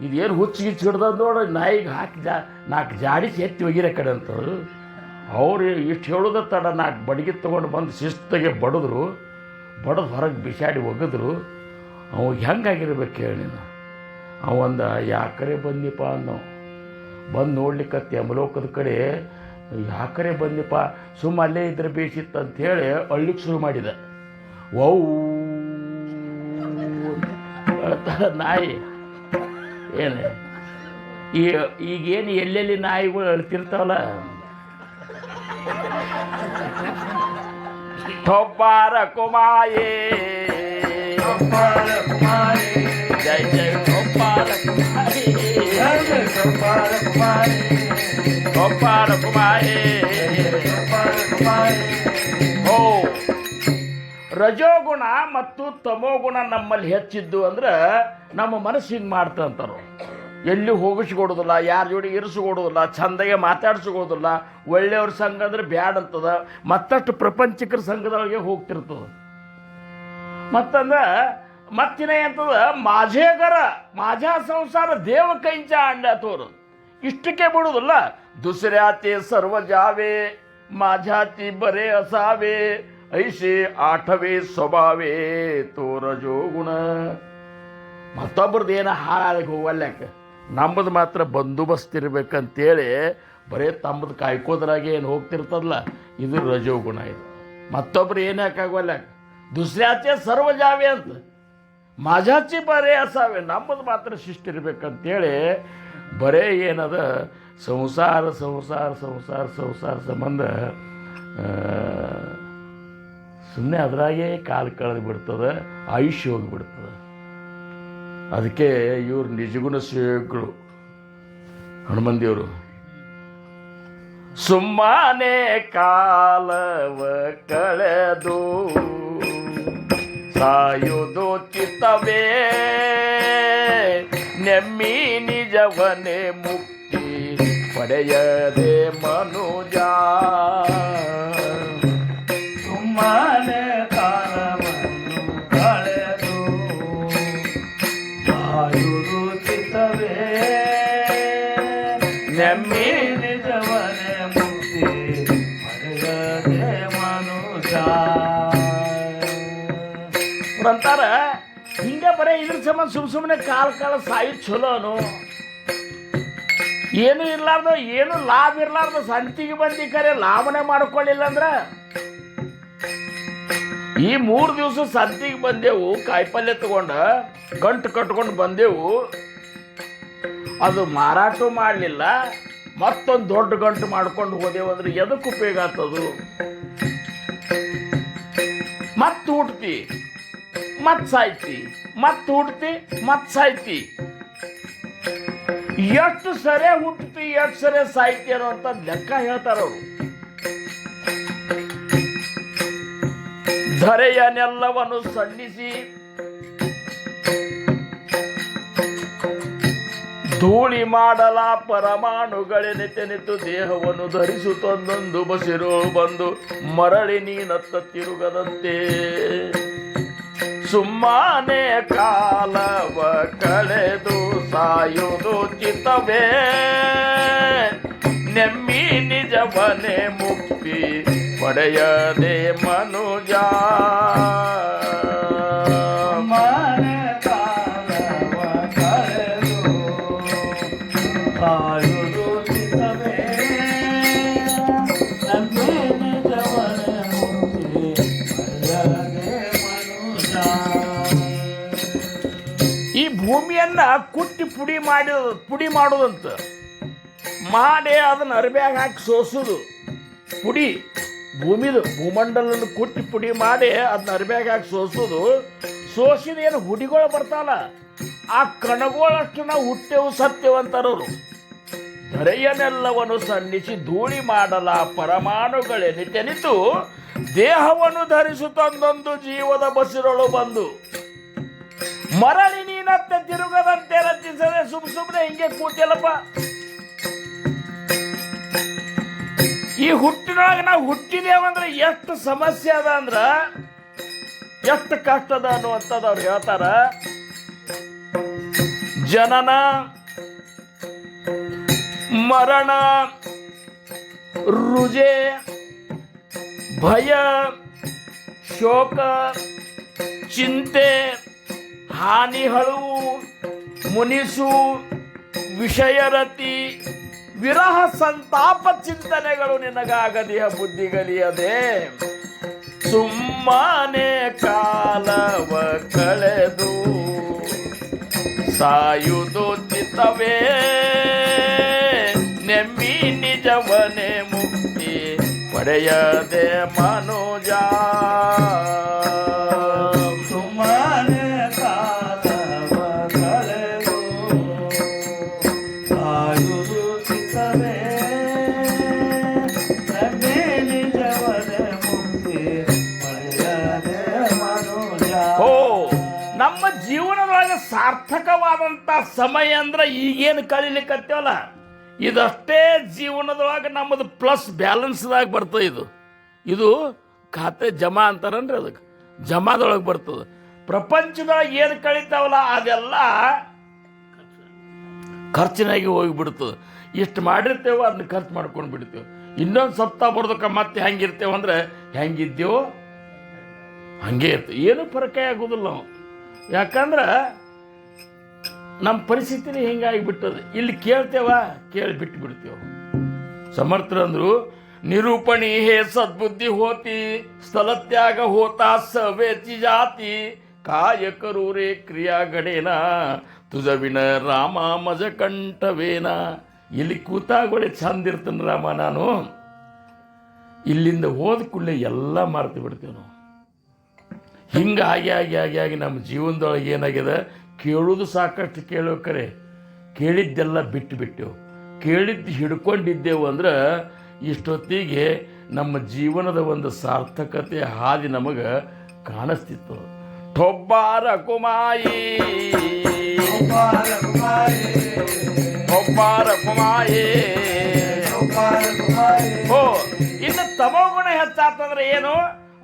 ಇದೇನು ಹುಚ್ಚಿಗಿಚ್ಚು ಹಿಡ್ದ ನೋಡಿ ನಾಯಿಗೆ ಹಾಕಿ 4 ಜಾಡಿಸಿ ಎತ್ತಿ ಒಗಿರ ಕಡೆ ಅಂತವ್ರು ಅವ್ರು ಇಷ್ಟು ಹೇಳೋದ ತಡ 4 ಬಡಿಗೆ ತೊಗೊಂಡು ಬಂದು ಶಿಸ್ತಾಗೆ ಬಡಿದು ಹೊರಗೆ ಬಿಸಾಡಿ ಒಗೆದ್ರು ಅವಾಗ ಹೆಂಗಾಗಿರ್ಬೇಕು ಹೇಳಿ ನೀನು ಅವಂದ ಯಾಕರೆ ಬಂದಿಪ್ಪ ಅನ್ನೋ ಬಂದು ನೋಡ್ಲಿಕ್ಕತ್ತೆ ಅಮಲೋಕದ ಕಡೆ ಯಾಕರೆ ಬಂದಿಪ್ಪ ಅಲ್ಲೇ ಇದ್ರೆ ಬೇಸಿತ್ತು ಅಂಥೇಳಿ ಅಳ್ಳಿಕ್ಕೆ ಶುರು ಮಾಡಿದ ನಾಯಿ ಏನು ಈಗೇನು ಎಲ್ಲೆಲ್ಲಿ ನಾಯಿಗಳು ಅಳ್ತಿರ್ತಾವಲ್ಲ ठोपार कुमाये जय जय ठोपार कुमाये ठोपार कुमाये हो ರಜೋಗುಣ ಮತ್ತು ತಮೋಗುಣ ನಮ್ಮಲ್ಲಿ ಹೆಚ್ಚಿದ್ದು ಅಂದ್ರೆ ನಮ್ಮ ಮನಸ್ಸು ಹಿಂಗೆ ಮಾಡ್ತಂತಾರು ಎಲ್ಲಿ ಹೋಗಿಸ್ಕೊಡೋದಿಲ್ಲ ಯಾರ ಜೋಡಿ ಇರಿಸ್ಕೊಡೋದಿಲ್ಲ ಚಂದಾಗೆ ಮಾತಾಡ್ಸ್ಕೊಡೋದಿಲ್ಲ ಒಳ್ಳೆಯವ್ರ ಸಂಘ ಅಂದ್ರೆ ಬ್ಯಾಡ್ ಅಂತದ ಮತ್ತಷ್ಟು ಪ್ರಪಂಚಿಕರ ಸಂಘದೊಳಗೆ ಹೋಗ್ತಿರ್ತದೆ ಮತ್ತಿನ ಎಂತದ माझ्या ಸಂಸಾರ ದೇವ ಕೈಂಚ ಅಂಡ್ಯಾತೋರು ಇಷ್ಟಕ್ಕೆ ಬಿಡುವುದಿಲ್ಲ दुसऱ्याचे सर्व जावे माझ्याती बरे असावे ऐसे आठवे ಸ್ವಭಾವೇ ತೋ ರಜೋಗುಣ ಮತ್ತೊಬ್ಬರದ್ದು ಏನೋ ಹಾಳಾಗಿ ಹೋಗಲ್ಯಾಕ ನಮ್ಮದು ಮಾತ್ರ ಬಂದೋಬಸ್ತ್ ಇರ್ಬೇಕಂತೇಳಿ ಬರೀ ತಮ್ಮದು ಕಾಯ್ಕೋದ್ರಾಗೆ ಏನು ಹೋಗ್ತಿರ್ತದಲ್ಲ ಇದು ರಜೋಗುಣ ಇದು ಮತ್ತೊಬ್ರು ಏನು ಯಾಕಾಗೋಲ್ಯಾಕ ದುಸ್ರ್ಯಾಚೆ ಸರ್ವ ಜಾವೆ ಅಂತ माझ्याची ಬರೇ ಅಸಾವೆ ನಮ್ಮದು ಮಾತ್ರ ಶಿಷ್ಟ ಇರ್ಬೇಕಂತೇಳಿ ಬರೇ ಏನದ ಸಂಸಾರ ಸಂಬಂಧ ಸುಮ್ಮನೆ ಅದರಾಗೆ ಕಾಲು ಕಳೆದು ಬಿಡ್ತದೆ ಆಯುಷ್ಯ ಹೋಗಿಬಿಡ್ತದೆ ಅದಕ್ಕೆ ಇವ್ರು ನಿಜಗುಣ ಸೇವಕರು ಹನುಮಂದೇವರು ಸುಮ್ಮನೆ ಕಾಲವ ಕಳೆದು ಸಾಯುವುದು ಚಿತ್ತವೇ ನೆಮ್ಮಿ ನಿಜವನೇ ಮುಕ್ತಿ ಪಡೆಯದೆ ಮನುಜ ಸುಮ್ಮನೆ ಕಾಲವನ್ನು ಕಳೆದು ಆಯುರು ಚಿತ್ತವೇ ನೆಮ್ಮಿ ನಿಜವನೇ ಮುಕ್ತಿ ಪಡೆಯದೆ ಮನುಜ ಅಂತಾರ ಹಿಂಗೆ ಬರೀ ಇದ್ರ ಸಂಬಂಧ ಸುಮ್ಮನೆ ಕಾಲ ಸಾಯೋದು ಚಲೋನು ಏನು ಇರ್ಲಾರ್ದು ಏನು ಲಾಭ ಇರ್ಲಾರ್ದು ಸಂತಿಗೆ ಬಂದು ಕರೆ ಲಾಭನೇ ಮಾಡ್ಕೊಳ್ಳಿಲ್ಲ ಅಂದ್ರ ಈ 3 ದಿವಸ ಸಂತಿಗೆ ಬಂದೆವು ಕಾಯಿಪಲ್ಯ ತಗೊಂಡ ಗಂಟು ಕಟ್ಕೊಂಡು ಬಂದೆವು ಅದು ಮಾರಾಟ ಮಾಡಲಿಲ್ಲ ಮತ್ತೊಂದು ದೊಡ್ಡ ಗಂಟು ಮಾಡ್ಕೊಂಡು ಹೋದೆವು ಅಂದ್ರೆ ಎದಕ್ಕೆ ಉಪಯೋಗ ಆಗ್ತದು ಮತ್ತೆ ಹುಟ್ತಿ ಮತ್ ಸಾಯ್ತಿ ಮತ್ ಹುಟ್ತಿ ಮತ್ ಸಾಯ್ತಿ ಎಷ್ಟು ಸರಿ ಹುಟ್ತಿ ಎಷ್ಟು ಸರಿ ಸಾಯ್ತಿ ಅನ್ನೋಂಥ ಲೆಕ್ಕ ಹೇಳ್ತಾರ ಅವರು ಧರೆಯನ್ನೆಲ್ಲವನ್ನು ಸಣ್ಣಿಸಿ ಧೂಳಿ ಮಾಡಲ ಪರಮಾಣುಗಳೆನೆತೆನಿತು ದೇಹವನ್ನು ಧರಿಸುತ್ತೊಂದೊಂದು ಬಸಿರು ಬಂದು ಮರಳಿ ನೀನತ್ತ ತಿರುಗದಂತೆ ಸುಮ್ಮನೆ ಕಾಲವ ಕಳೆದು ಸಾಯುವುದು ಚಿತ್ತವೇ ನೆಮ್ಮಿ ನಿಜವನೇ ಮುಕ್ತಿ ಪಡೆಯದೆ ಮನುಜ ಸುಮ್ಮನೆ ಕಾಲವ ಕಳೆದು ಸಾಯುವುದು ಚಿತ್ತವೇ ನೆಮ್ಮಿ ನಿಜವನೇ ಮುಕ್ತಿ ಪಡೆಯದೆ ಮನುಜ ಈ ಭೂಮಿಯನ್ನ ಕುಟ್ಟಿ ಪುಡಿ ಮಾಡೋದಂತ ಮಾಡಿ ಅದನ್ನ ಅರ್ಬ್ಯಾಗ ಹಾಕಿ ಸೋಸೋದು ಪುಡಿ ಭೂಮಂಡಲವನ್ನು ಕುಟ್ಟಿ ಪುಡಿ ಮಾಡಿ ಅದನ್ನ ಅರ್ಬ್ಯಾಗ ಹಾಕಿ ಸೋಸಿದ ಏನು ಹುಡಿಗಳು ಬರ್ತಾವಲ್ಲ ಆ ಕಣಗಳಷ್ಟು ನಾವು ಹುಟ್ಟೆವು ಸತ್ಯವು ಅಂತಾರವರು ಧರೆಯನ್ನೆಲ್ಲವನ್ನು ಸಣ್ಣಿಸಿ ಧೂಳಿ ಮಾಡಲ ಪರಮಾಣುಗಳೆನಿತೆನಿತು ದೇಹವನ್ನು ಧರಿಸುತ್ತೊಂದೊಂದು ಜೀವದ ಬಸಿರೊಳು ಬಂದು ಮರಳಿ ನೀನತ್ತೆ ತಿರುಗದಂತೆ ರಚಿಸದೆ ಸುಮ್ಮನೆ ಹಿಂಗೆ ಕೂತಿಲ್ಲಪ್ಪ ಈ ಹುಟ್ಟಿನೊಳಗೆ ನಾವು ಹುಟ್ಟಿದೇವಂದ್ರೆ ಎಷ್ಟು ಸಮಸ್ಯೆ ಅದ ಅಂದ್ರ ಎಷ್ಟು ಕಷ್ಟ ಅದ ಅನ್ನುವಂಥದ್ದು ಅವ್ರು ಹೇಳ್ತಾರ ಜನನ ಮರಣ ರುಜೆ ಭಯ ಶೋಕ ಚಿಂತೆ ಹಾನಿಗಳು ಮುನಿಸು ವಿಷಯರತಿ ವಿರಹ ಸಂತಾಪ ಚಿಂತನೆಗಳು ನಿನಗಾಗದಿಹ ಬುದ್ಧಿಗಲಿಯದೆ ಸುಮ್ಮನೆ ಕಾಲವ ಕಳೆದು ಸಾಯುವುದು ಚಿತ್ತವೇ ನೆಮ್ಮಿ ನಿಜವನೇ ಮುಕ್ತಿ ಪಡೆಯದೆ ಮನುಜ ಸುಮ್ಮನೆ ಕಾಲವ ಕಳೆದು ಸಾಯುವುದು ಚಿತ್ತವೇ ನೆಮ್ಮಿ ನಿಜವನೇ ಮುಕ್ತಿ ಪಡೆಯದೆ ಮನುಜ ಓ ನಮ್ಮ ಜೀವನದೊಳಗೆ ಸಾರ್ಥಕವಾದಂಥ ಸಮಯ ಅಂದ್ರೆ ಈಗೇನು ಕಳೀಲಿಕ್ಕತ್ತೇವಲ್ಲ ಇದಷ್ಟೇ ಜೀವನದೊಳಗೆ ನಮ್ಮದು ಪ್ಲಸ್ ಬ್ಯಾಲೆನ್ಸ್ದಾಗ ಬರ್ತದೆ ಇದು ಖಾತೆ ಜಮಾ ಅಂತಾರನ್ರಿ ಅದಕ್ಕೆ ಜಮಾದೊಳಗೆ ಬರ್ತದೆ ಪ್ರಪಂಚದೊಳಗೆ ಏನು ಕಳೀತಾವಲ್ಲ ಅದೆಲ್ಲ ಖರ್ಚಿನಾಗಿ ಹೋಗಿಬಿಡ್ತದೆ ಇಷ್ಟು ಮಾಡಿರ್ತೇವೆ ಅದನ್ನ ಖರ್ಚು ಮಾಡ್ಕೊಂಡು ಬಿಡ್ತೇವೆ ಇನ್ನೊಂದು ಸಪ್ತಾಹ ಬರ್ದಕ್ಕೆ ಮತ್ತೆ ಹೆಂಗಿರ್ತೇವೆ ಅಂದ್ರೆ ಹೆಂಗಿದ್ದೇವೋ ಹಂಗೆ ಇರ್ತೇವೆ ಏನೂ ಫರಕೇ ಆಗೋದಿಲ್ಲ ನಾವು ಯಾಕಂದ್ರೆ ನಮ್ಮ ಪರಿಸ್ಥಿತಿನೇ ಹಿಂಗಾಗಿಬಿಟ್ಟದೆ ಇಲ್ಲಿ ಕೇಳ್ತೇವ ಕೇಳಿ ಬಿಟ್ಟು ಬಿಡ್ತೇವೆ ಸಮರ್ಥರಂದ್ರು ನಿರೂಪಣಿ ಹೇ ಸದ್ಬುದ್ಧಿ ಹೋತಿ ಸ್ಥಳತ್ಯಾಗ ಹೋತಾ ಸವೇತಿ ಜಾತಿ ಕಾಯ ಕರೂರೇ ಕ್ರಿಯಾ ಗಡೇನ ತುಜವಿನ ರಾಮ ಮಜ ಕಂಠವೇನ ಇಲ್ಲಿ ಕೂತಾಗೊಳೆ ಚಂದ ಇರ್ತೇನೆ ರಾಮ ನಾನು ಇಲ್ಲಿಂದ ಹೋದ ಕೂಡಲೇ ಎಲ್ಲ ಮಾರ್ತು ಬಿಡ್ತೇವೆ ನಾವು ಹಿಂಗೆ ಆಗಿ ನಮ್ಮ ಜೀವನದೊಳಗೆ ಏನಾಗಿದೆ ಕೇಳೋದು ಸಾಕಷ್ಟು ಕೇಳೋ ಕರೆ ಕೇಳಿದ್ದೆಲ್ಲ ಬಿಟ್ಟು ಕೇಳಿದ್ದು ಹಿಡ್ಕೊಂಡಿದ್ದೆವು ಅಂದ್ರೆ ಇಷ್ಟೊತ್ತಿಗೆ ನಮ್ಮ ಜೀವನದ ಒಂದು ಸಾರ್ಥಕತೆ ಹಾದಿ ನಮಗೆ ಕಾಣಿಸ್ತಿತ್ತು. ಟೊಬ್ಬಾರ ಕುಮಾಯಿ ಒಬ್ಬಾರ ಕುಮಾಯಿ. ಓ, ಇನ್ನು ತಮೋಗುಣ ಹೆಚ್ಚಾತಂದ್ರೆ ಏನು?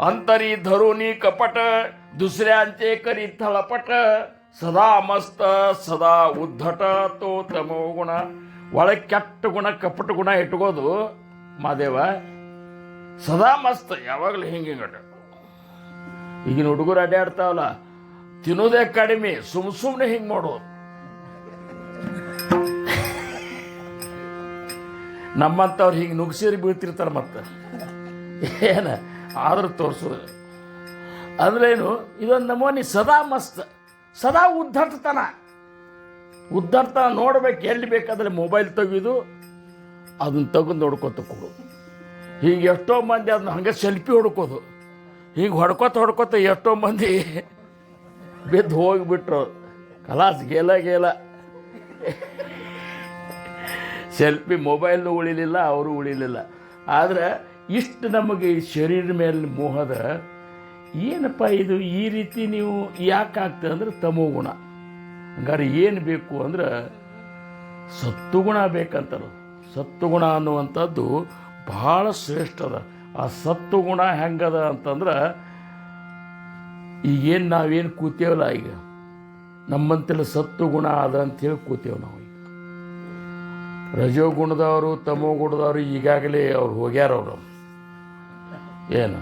ಅಂತರಿ ಧರುನಿ ಕಪಟ, दुसऱ्यांचे करी थळपट, सदा मस्त सदा उद्धट तो ತಮೋಗುಣ. ಒಳಗೆ ಕೆಟ್ಟ ಗುಣ ಕಪಟ ಗುಣ ಇಟ್ಕೋದು ಮಾದೇವ. ಸದಾ ಮಸ್ತ್, ಯಾವಾಗಲೂ ಹಿಂಗೆ ಈಗಿನ ಹುಡುಗರು ಅಡ್ಡಾಡ್ತಾವಲ್ಲ, ತಿನ್ನೋದೇ ಕಡಿಮೆ, ಸುಮ್ಮನೆ ಹಿಂಗೆ ಮಾಡೋದು. ನಮ್ಮಂಥವ್ರು ಹಿಂಗೆ ನುಗ್ಸಿರಿ ಬೀಳ್ತಿರ್ತಾರೆ. ಮತ್ತೆ ಏನ ಆದ್ರೂ ತೋರಿಸೋದು ಅಂದ್ರೇನು? ಇದೊಂದು ನಮೂನಿ ಸದಾ ಮಸ್ತ್, ಸದಾ ಉದ್ದಟತನ ನೋಡ್ಬೇಕು. ಎಲ್ಲಿ ಬೇಕಾದ್ರೆ ಮೊಬೈಲ್ ತೆಗೆದು ಅದನ್ನ ತೆಗೆದು ನೋಡ್ಕೊತ ಕೊಡೋದು. ಹೀಗೆ ಎಷ್ಟೋ ಮಂದಿ ಅದನ್ನ ಹಂಗೆ ಸೆಲ್ಫಿ ಹೊಡ್ಕೋದು. ಹೀಗೆ ಹೊಡ್ಕೊತ ಎಷ್ಟೋ ಮಂದಿ ಬಿದ್ದು ಹೋಗಿಬಿಟ್ರು. ಕಲಾಸ್ ಗೇಲ ಸೆಲ್ಫಿ ಮೊಬೈಲ್ನು ಉಳಿಲಿಲ್ಲ, ಅವರು ಉಳಿಲಿಲ್ಲ. ಆದರೆ ಇಷ್ಟು ನಮಗೆ ಈ ಶರೀರ ಮೇಲೆ ಮೋಹದ ಏನಪ್ಪ ಇದು ಈ ರೀತಿ ನೀವು ಯಾಕೆ ಆಗ್ತದೆ ಅಂದ್ರೆ ತಮೋಗುಣ. ಹಂಗಾರೆ ಏನು ಬೇಕು ಅಂದ್ರೆ ಸತ್ತುಗುಣ ಬೇಕಂತಾರೆ. ಸತ್ತುಗುಣ ಅನ್ನುವಂಥದ್ದು ಭಾಳ ಶ್ರೇಷ್ಠ ಅದ. ಆ ಸತ್ತುಗುಣ ಹೆಂಗದ ಅಂತಂದ್ರೆ ಈಗೇನು ನಾವೇನು ಕೂತೇವಲ್ಲ, ಈಗ ನಮ್ಮಂತೆಲ್ಲ ಸತ್ತುಗುಣ ಅದ ಅಂಥೇಳಿ ಕೂತೇವೆ ನಾವು. ಈಗ ರಜೋಗುಣದವರು ತಮೋಗುಣದವರು ಈಗಾಗಲೇ ಅವ್ರು ಹೋಗ್ಯಾರವ್ರು. ಏನು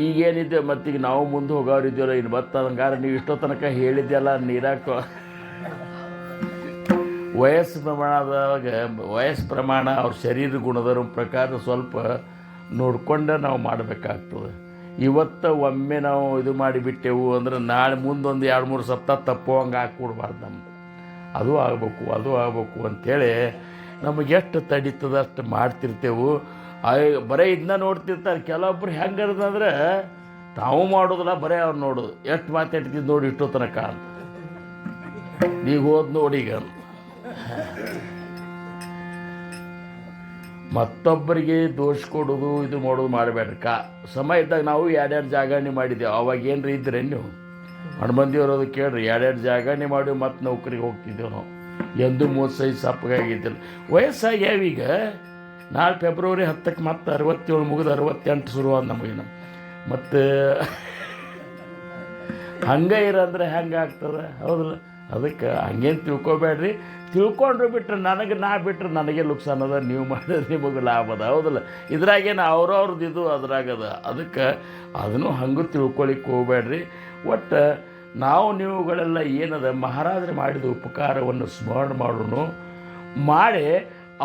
ಈಗೇನಿದೆ ಮತ್ತೀಗ ನಾವು ಮುಂದೆ ಹೋಗೋರಿದ್ದೀವಲ್ಲ, ಇನ್ನು ಹಂಗಾರೆ ನೀವು ಇಷ್ಟೋ ತನಕ ಹೇಳಿದ್ದೆಲ್ಲ ನೀರಾಕ ವಯಸ್ಸು ಪ್ರಮಾಣ ಅವ್ರ ಶರೀರ ಗುಣದರ ಪ್ರಕಾರ ಸ್ವಲ್ಪ ನೋಡ್ಕೊಂಡೆ ನಾವು ಮಾಡಬೇಕಾಗ್ತದೆ. ಇವತ್ತು ಒಮ್ಮೆ ನಾವು ಇದು ಮಾಡಿಬಿಟ್ಟೆವು ಅಂದ್ರೆ ನಾಳೆ ಮುಂದೊಂದು 2-3 ಸಪ್ತಾಹ ತಪ್ಪುವಂಗೆ ಹಾಕ್ಕೊಡ್ಬಾರ್ದು. ನಮ್ದು ಅದು ಆಗಬೇಕು ಅಂಥೇಳಿ ನಮಗೆ ಎಷ್ಟು ತಡೀತದ ಅಷ್ಟು ಮಾಡ್ತಿರ್ತೇವೆ. ಬರೀ ಇದನ್ನ ನೋಡ್ತಿರ್ತಾರೆ. ಕೆಲವೊಬ್ರು ಹೆಂಗದಂದ್ರೆ ತಾವು ಮಾಡೋದಿಲ್ಲ, ಬರೀ ಅವ್ರು ನೋಡೋದು. ಎಷ್ಟು ಮಾತಾಡ್ತಿದ್ದು ನೋಡಿ ಇಷ್ಟೋ ತನಕ ಅಂತ. ಈಗ ಹೋದ್ ನೋಡಿ, ಈಗ ಮತ್ತೊಬ್ಬರಿಗೆ ದೋಷ ಕೊಡೋದು ಇದು ಮಾಡೋದು ಮಾಡಬೇಡ್ರಿ. ಸಮಯ ಇದ್ದಾಗ ನಾವು 2 ಜಾಗರಣೆ ಮಾಡಿದ್ದೆವು. ಅವಾಗ ಏನ್ರಿ ಇದ್ರೆ ನೀವು ಹಣ್ಮಂದಿಯವರು ಅದು ಕೇಳ್ರಿ, 2 ಜಾಗರಣೆ ಮಾಡಿ ಮತ್ತೆ ನೌಕರಿಗೆ ಹೋಗ್ತಿದ್ದೆವು ನಾವು. ಎಂದು 35 ಸಪ್ಪಗಾಗಿದ್ದಿಲ್ಲ. ವಯಸ್ಸಾಗ್ಯಾವೀಗ. ನಾಳೆ ಫೆಬ್ರವರಿ 10ಕ್ಕೆ ಮತ್ತೆ 67 ಮುಗಿದು 68 ಶುರುವಾದ ನಮಗೆ. ಮತ್ತು ಹಂಗೆ ಇರಂದ್ರೆ ಹೆಂಗೆ ಆಗ್ತದೆ? ಹೌದಲ್ಲ? ಅದಕ್ಕೆ ಹಂಗೇನು ತಿಳ್ಕೊಬೇಡ್ರಿ. ತಿಳ್ಕೊಂಡ್ರು ಬಿಟ್ರೆ ನಾ ಬಿಟ್ರೆ ನನಗೆ ಲುಕ್ಸಾನ್ ಅದ, ನೀವು ಮಾಡಿದ್ರೆ ನಿಮಗೆ ಲಾಭ ಅದ. ಹೌದಲ್ಲ? ಇದ್ರಾಗೇನು ಅವ್ರವ್ರದ್ದು ಇದು ಅದ್ರಾಗದ. ಅದಕ್ಕೆ ಅದನ್ನು ಹಂಗೂ ತಿಳ್ಕೊಳಿಕ್ಕೆ ಹೋಗ್ಬೇಡ್ರಿ. ಒಟ್ಟು ನಾವು ನೀವುಗಳೆಲ್ಲ ಏನದ ಮಹಾರಾಜರು ಮಾಡಿದ ಉಪಕಾರವನ್ನು ಸ್ಮರಣೆ ಮಾಡೋಣ, ಮಾಡಿ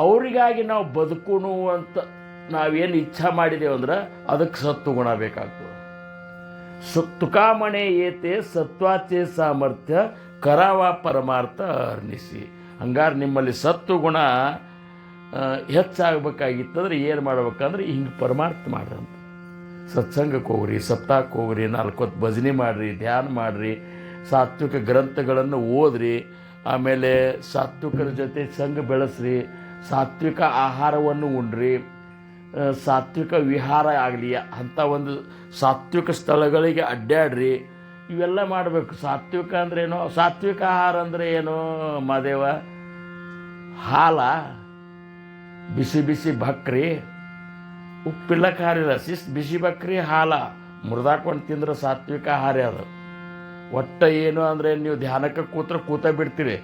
ಅವರಿಗಾಗಿ ನಾವು ಬದುಕೋಣ ಅಂತ ನಾವೇನು ಇಚ್ಛಾ ಮಾಡಿದ್ದೇವೆ ಅಂದ್ರೆ ಅದಕ್ಕೆ ಸತ್ತು ಗುಣ ಬೇಕಾಗ್ತದೆ. ತುಕಾಮಣೆ ಏತೆ ಸತ್ವಾಚೆ ಸಾಮರ್ಥ್ಯ ಕರಾವ ಪರಮಾರ್ಥ ಅರ್ನಿಸಿ. ಹಂಗಾರೆ ನಿಮ್ಮಲ್ಲಿ ಸತ್ತು ಗುಣ ಹೆಚ್ಚಾಗಬೇಕಾಗಿತ್ತಂದ್ರೆ ಏನು ಮಾಡ್ಬೇಕಂದ್ರೆ ಹಿಂಗೆ ಪರಮಾರ್ಥ ಮಾಡ್ರಿ ಅಂತ. ಸತ್ಸಂಗಕ್ಕೆ ಹೋಗ್ರಿ, ಸಪ್ತಾಹಕ್ಕೆ ಹೋಗ್ರಿ, 4 ಹೊತ್ತು ಭಜನೆ ಮಾಡಿರಿ, ಧ್ಯಾನ ಮಾಡಿರಿ, ಸಾತ್ವಿಕ ಗ್ರಂಥಗಳನ್ನು ಓದ್ರಿ, ಆಮೇಲೆ ಸಾತ್ವಿಕರ ಜೊತೆ ಸಂಘ ಬೆಳೆಸ್ರಿ, ಸಾತ್ವಿಕ ಆಹಾರವನ್ನು ಉಣ್ರಿ, ಸಾತ್ವಿಕ ವಿಹಾರ ಆಗಲಿ, ಅಂಥ ಒಂದು ಸಾತ್ವಿಕ ಸ್ಥಳಗಳಿಗೆ ಅಡ್ಡಾಡ್ರಿ. ಇವೆಲ್ಲ ಮಾಡಬೇಕು. ಸಾತ್ವಿಕ ಅಂದ್ರೇನು? ಸಾತ್ವಿಕ ಆಹಾರ ಅಂದರೆ ಏನು ಮಾದೇವ? ಹಾಲ, ಬಿಸಿ ಬಿಸಿ ಭಕ್ರಿ, ಉಪ್ಪಿಲ್ಲ ಖಾರಿಲ್ಲ, ಬಿಸಿ ಬಕ್ರಿ ಹಾಲ ಮುರಿದಾಕೊಂಡು ತಿಂದ್ರೆ ಸಾತ್ವಿಕ ಆಹಾರ ಅದು. ಒಟ್ಟು ಏನು ಅಂದರೆ ನೀವು ಧ್ಯಾನಕ್ಕೆ ಕೂತ ಬಿಡ್ತೀರಿ.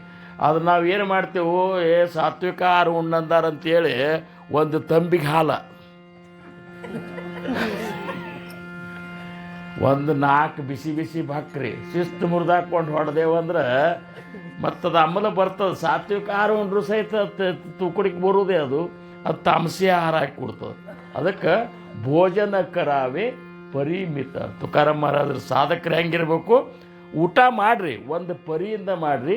ಅದು ನಾವು ಏನು ಮಾಡ್ತೇವೆ, ಸಾತ್ವಿಕ ಆಹಾರ ಉಣ್ಣಂದಾರಂತೇಳಿ ಒಂದು ತಂಬಿಗೆ ಹಾಲ, ಒಂದು 4 ಬಿಸಿ ಬಿಸಿ ಭಕ್ರಿ ಶಿಸ್ತು ಮುರಿದಾಕೊಂಡು ಹೊಡೆದೇವಂದ್ರೆ ಮತ್ತದು ಅಮಲ ಬರ್ತದೆ. ಸಾತ್ವಿಕ ಆಹಾರ ಉಂಡ್ರು ಸಹಿತ ತುಕಡಿಗೆ ಬರೋದೇ ಅದು ತಾಮಸಿ ಆಹಾರ ಹಾಕಿ ಕೊಡ್ತದೆ. ಅದಕ್ಕೆ ಭೋಜನ ಕರಾವೆ ಪರಿಮಿತ. ತುಕಾರಾಮ್ ಮಹಾರಾಜರು ಸಾಧಕರು ಹೆಂಗಿರ್ಬೇಕು? ಊಟ ಮಾಡಿರಿ, ಒಂದು ಪರಿಯಿಂದ ಮಾಡಿರಿ,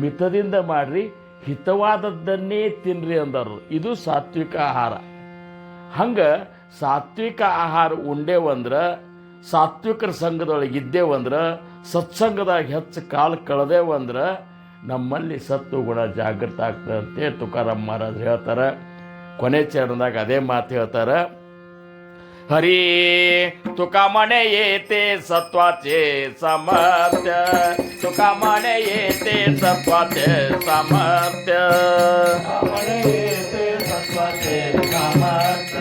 ಮಿತದಿಂದ ಮಾಡಿರಿ, ಹಿತವಾದದ್ದನ್ನೇ ತಿನ್ನಿರಿ ಅಂದರು. ಇದು ಸಾತ್ವಿಕ ಆಹಾರ. ಹಂಗೆ ಸಾತ್ವಿಕ ಆಹಾರ ಉಂಡೇವಂದ್ರೆ, ಸಾತ್ವಿಕರ ಸಂಘದೊಳಗೆ ಇದ್ದೇವಂದ್ರೆ, ಸತ್ಸಂಗದಾಗ ಹೆಚ್ಚು ಕಾಲ ಕಳೆದೇವಂದ್ರೆ ನಮ್ಮಲ್ಲಿ ಸತ್ತು ಗುಣ ಜಾಗೃತ ಆಗ್ತದಂತೆ ತುಕಾರಾಮ್ ಮಹಾರಾಜ್ ಹೇಳ್ತಾರೆ. ಕೊನೆ ಚರಣದಾಗ ಅದೇ ಮಾತು ಹೇಳ್ತಾರೆ. हरी तुका म्हणे येते सत्वाचे सामर्थ्य, तुका म्हणे येते सत्वाचे सामर्थ्य, म्हणे येते सत्वाचे सामर्थ्य,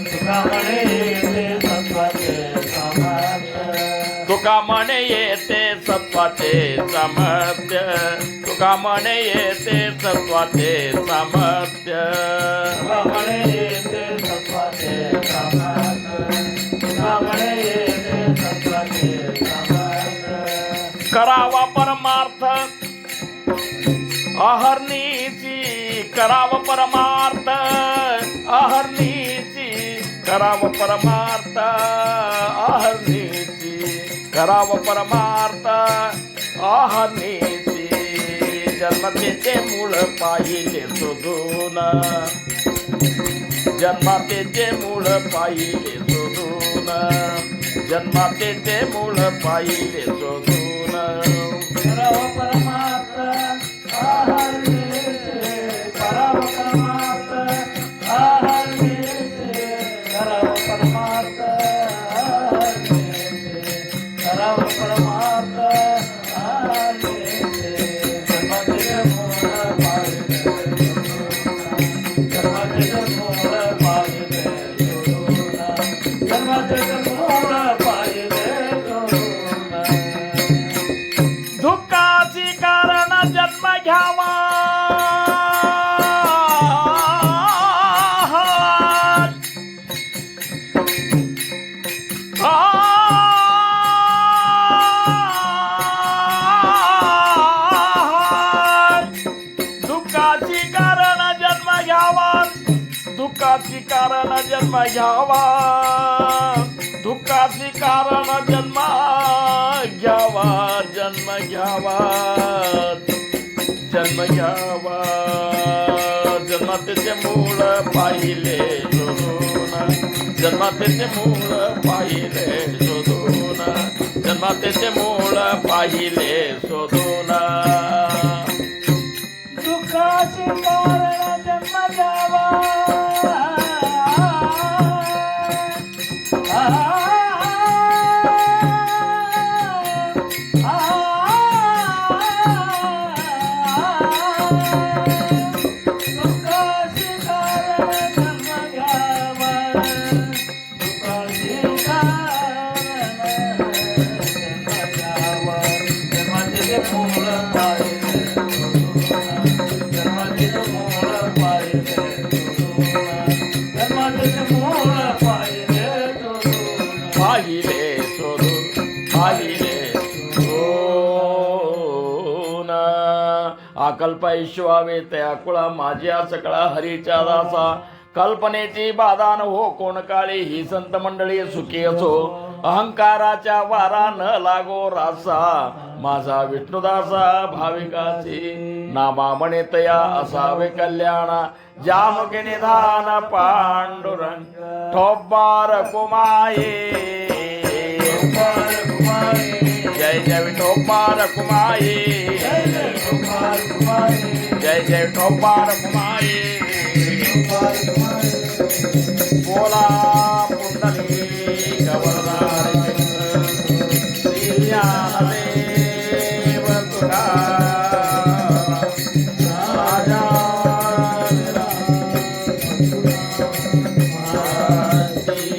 तुका म्हणे येते सत्वाचे सामर्थ्य, तुका म्हणे येते सत्वाचे सामर्थ्य, तुका म्हणे येते सत्वाचे सामर्थ्य, तुका म्हणे येते सत्वाचे सामर्थ्य, तुका म्हणे येते सत्वाचे सामर्थ्य. करावा परमार्थ अहर्निशी, कराव परमार्थ अहर्निशी, कराव परमार्थ अहर्निशी, कराव परमार्थ अहर्निशी. जन्मतेचे मूळ पाहिले शोधून, जन्मातेचे मूळ पाहिले शोधून, जन्मातेचे मूळ पाहिले शोधून. कराव परमार्थ अहर्निशी, कराव परमार्थ अहर्निशी, कराव परमार्थ अहर्निशी, कराव परमार्थ अहर्निशी. जन्माचे मूळ पाहिले शोधून, जन्माचे मूळ पाहिले शोधून, जन्माचे मूळ पाहिले शोधून. दुःखाची कारण जन्म घ्यावा, दुःखाची कारण जन्म घ्यावा, दुःखाची कारण जन्म घ्यावा, दुःखाची कारण जन्म घ्यावा, जन्म घ्यावा, जन्म घ्यावा. जन्मातेचे मूळ पाहिले शोधून, जन्मातेचे मूळ पाहिले शोधून, जन्मातेचे मूळ पाहिले शोधून. दुःखाचे कारण जन्म घ्यावा, दुःखाचे कारण जन्म घ्यावा, दुःखाचे कारण जन्म घ्यावा. जन्माचे मूळ पाहिले शोधून, जन्माचे मूळ पाहिले शोधून, जन्माचे मूळ पाहिले शोधून. पाहिले शोधून, पाहिले शोधून. अकल्प ईश्वावे त्या कुळा माझ्या सकळा हरीच्या दासा, कल्पनेची बाधा न हो कोण काळी ही संत मंडळी सुखी असो. अहंकाराच्या वारा न लागो रासा, माझा विष्णुदासा भाविकाची नामा म्हणे तया असावे कल्याण. जामुखे निधान पांडुरंग ठोब्बार कुमाये, जय जय ठोब्बार कुमाये, जय जय ठोब्बार कुमाये. बोला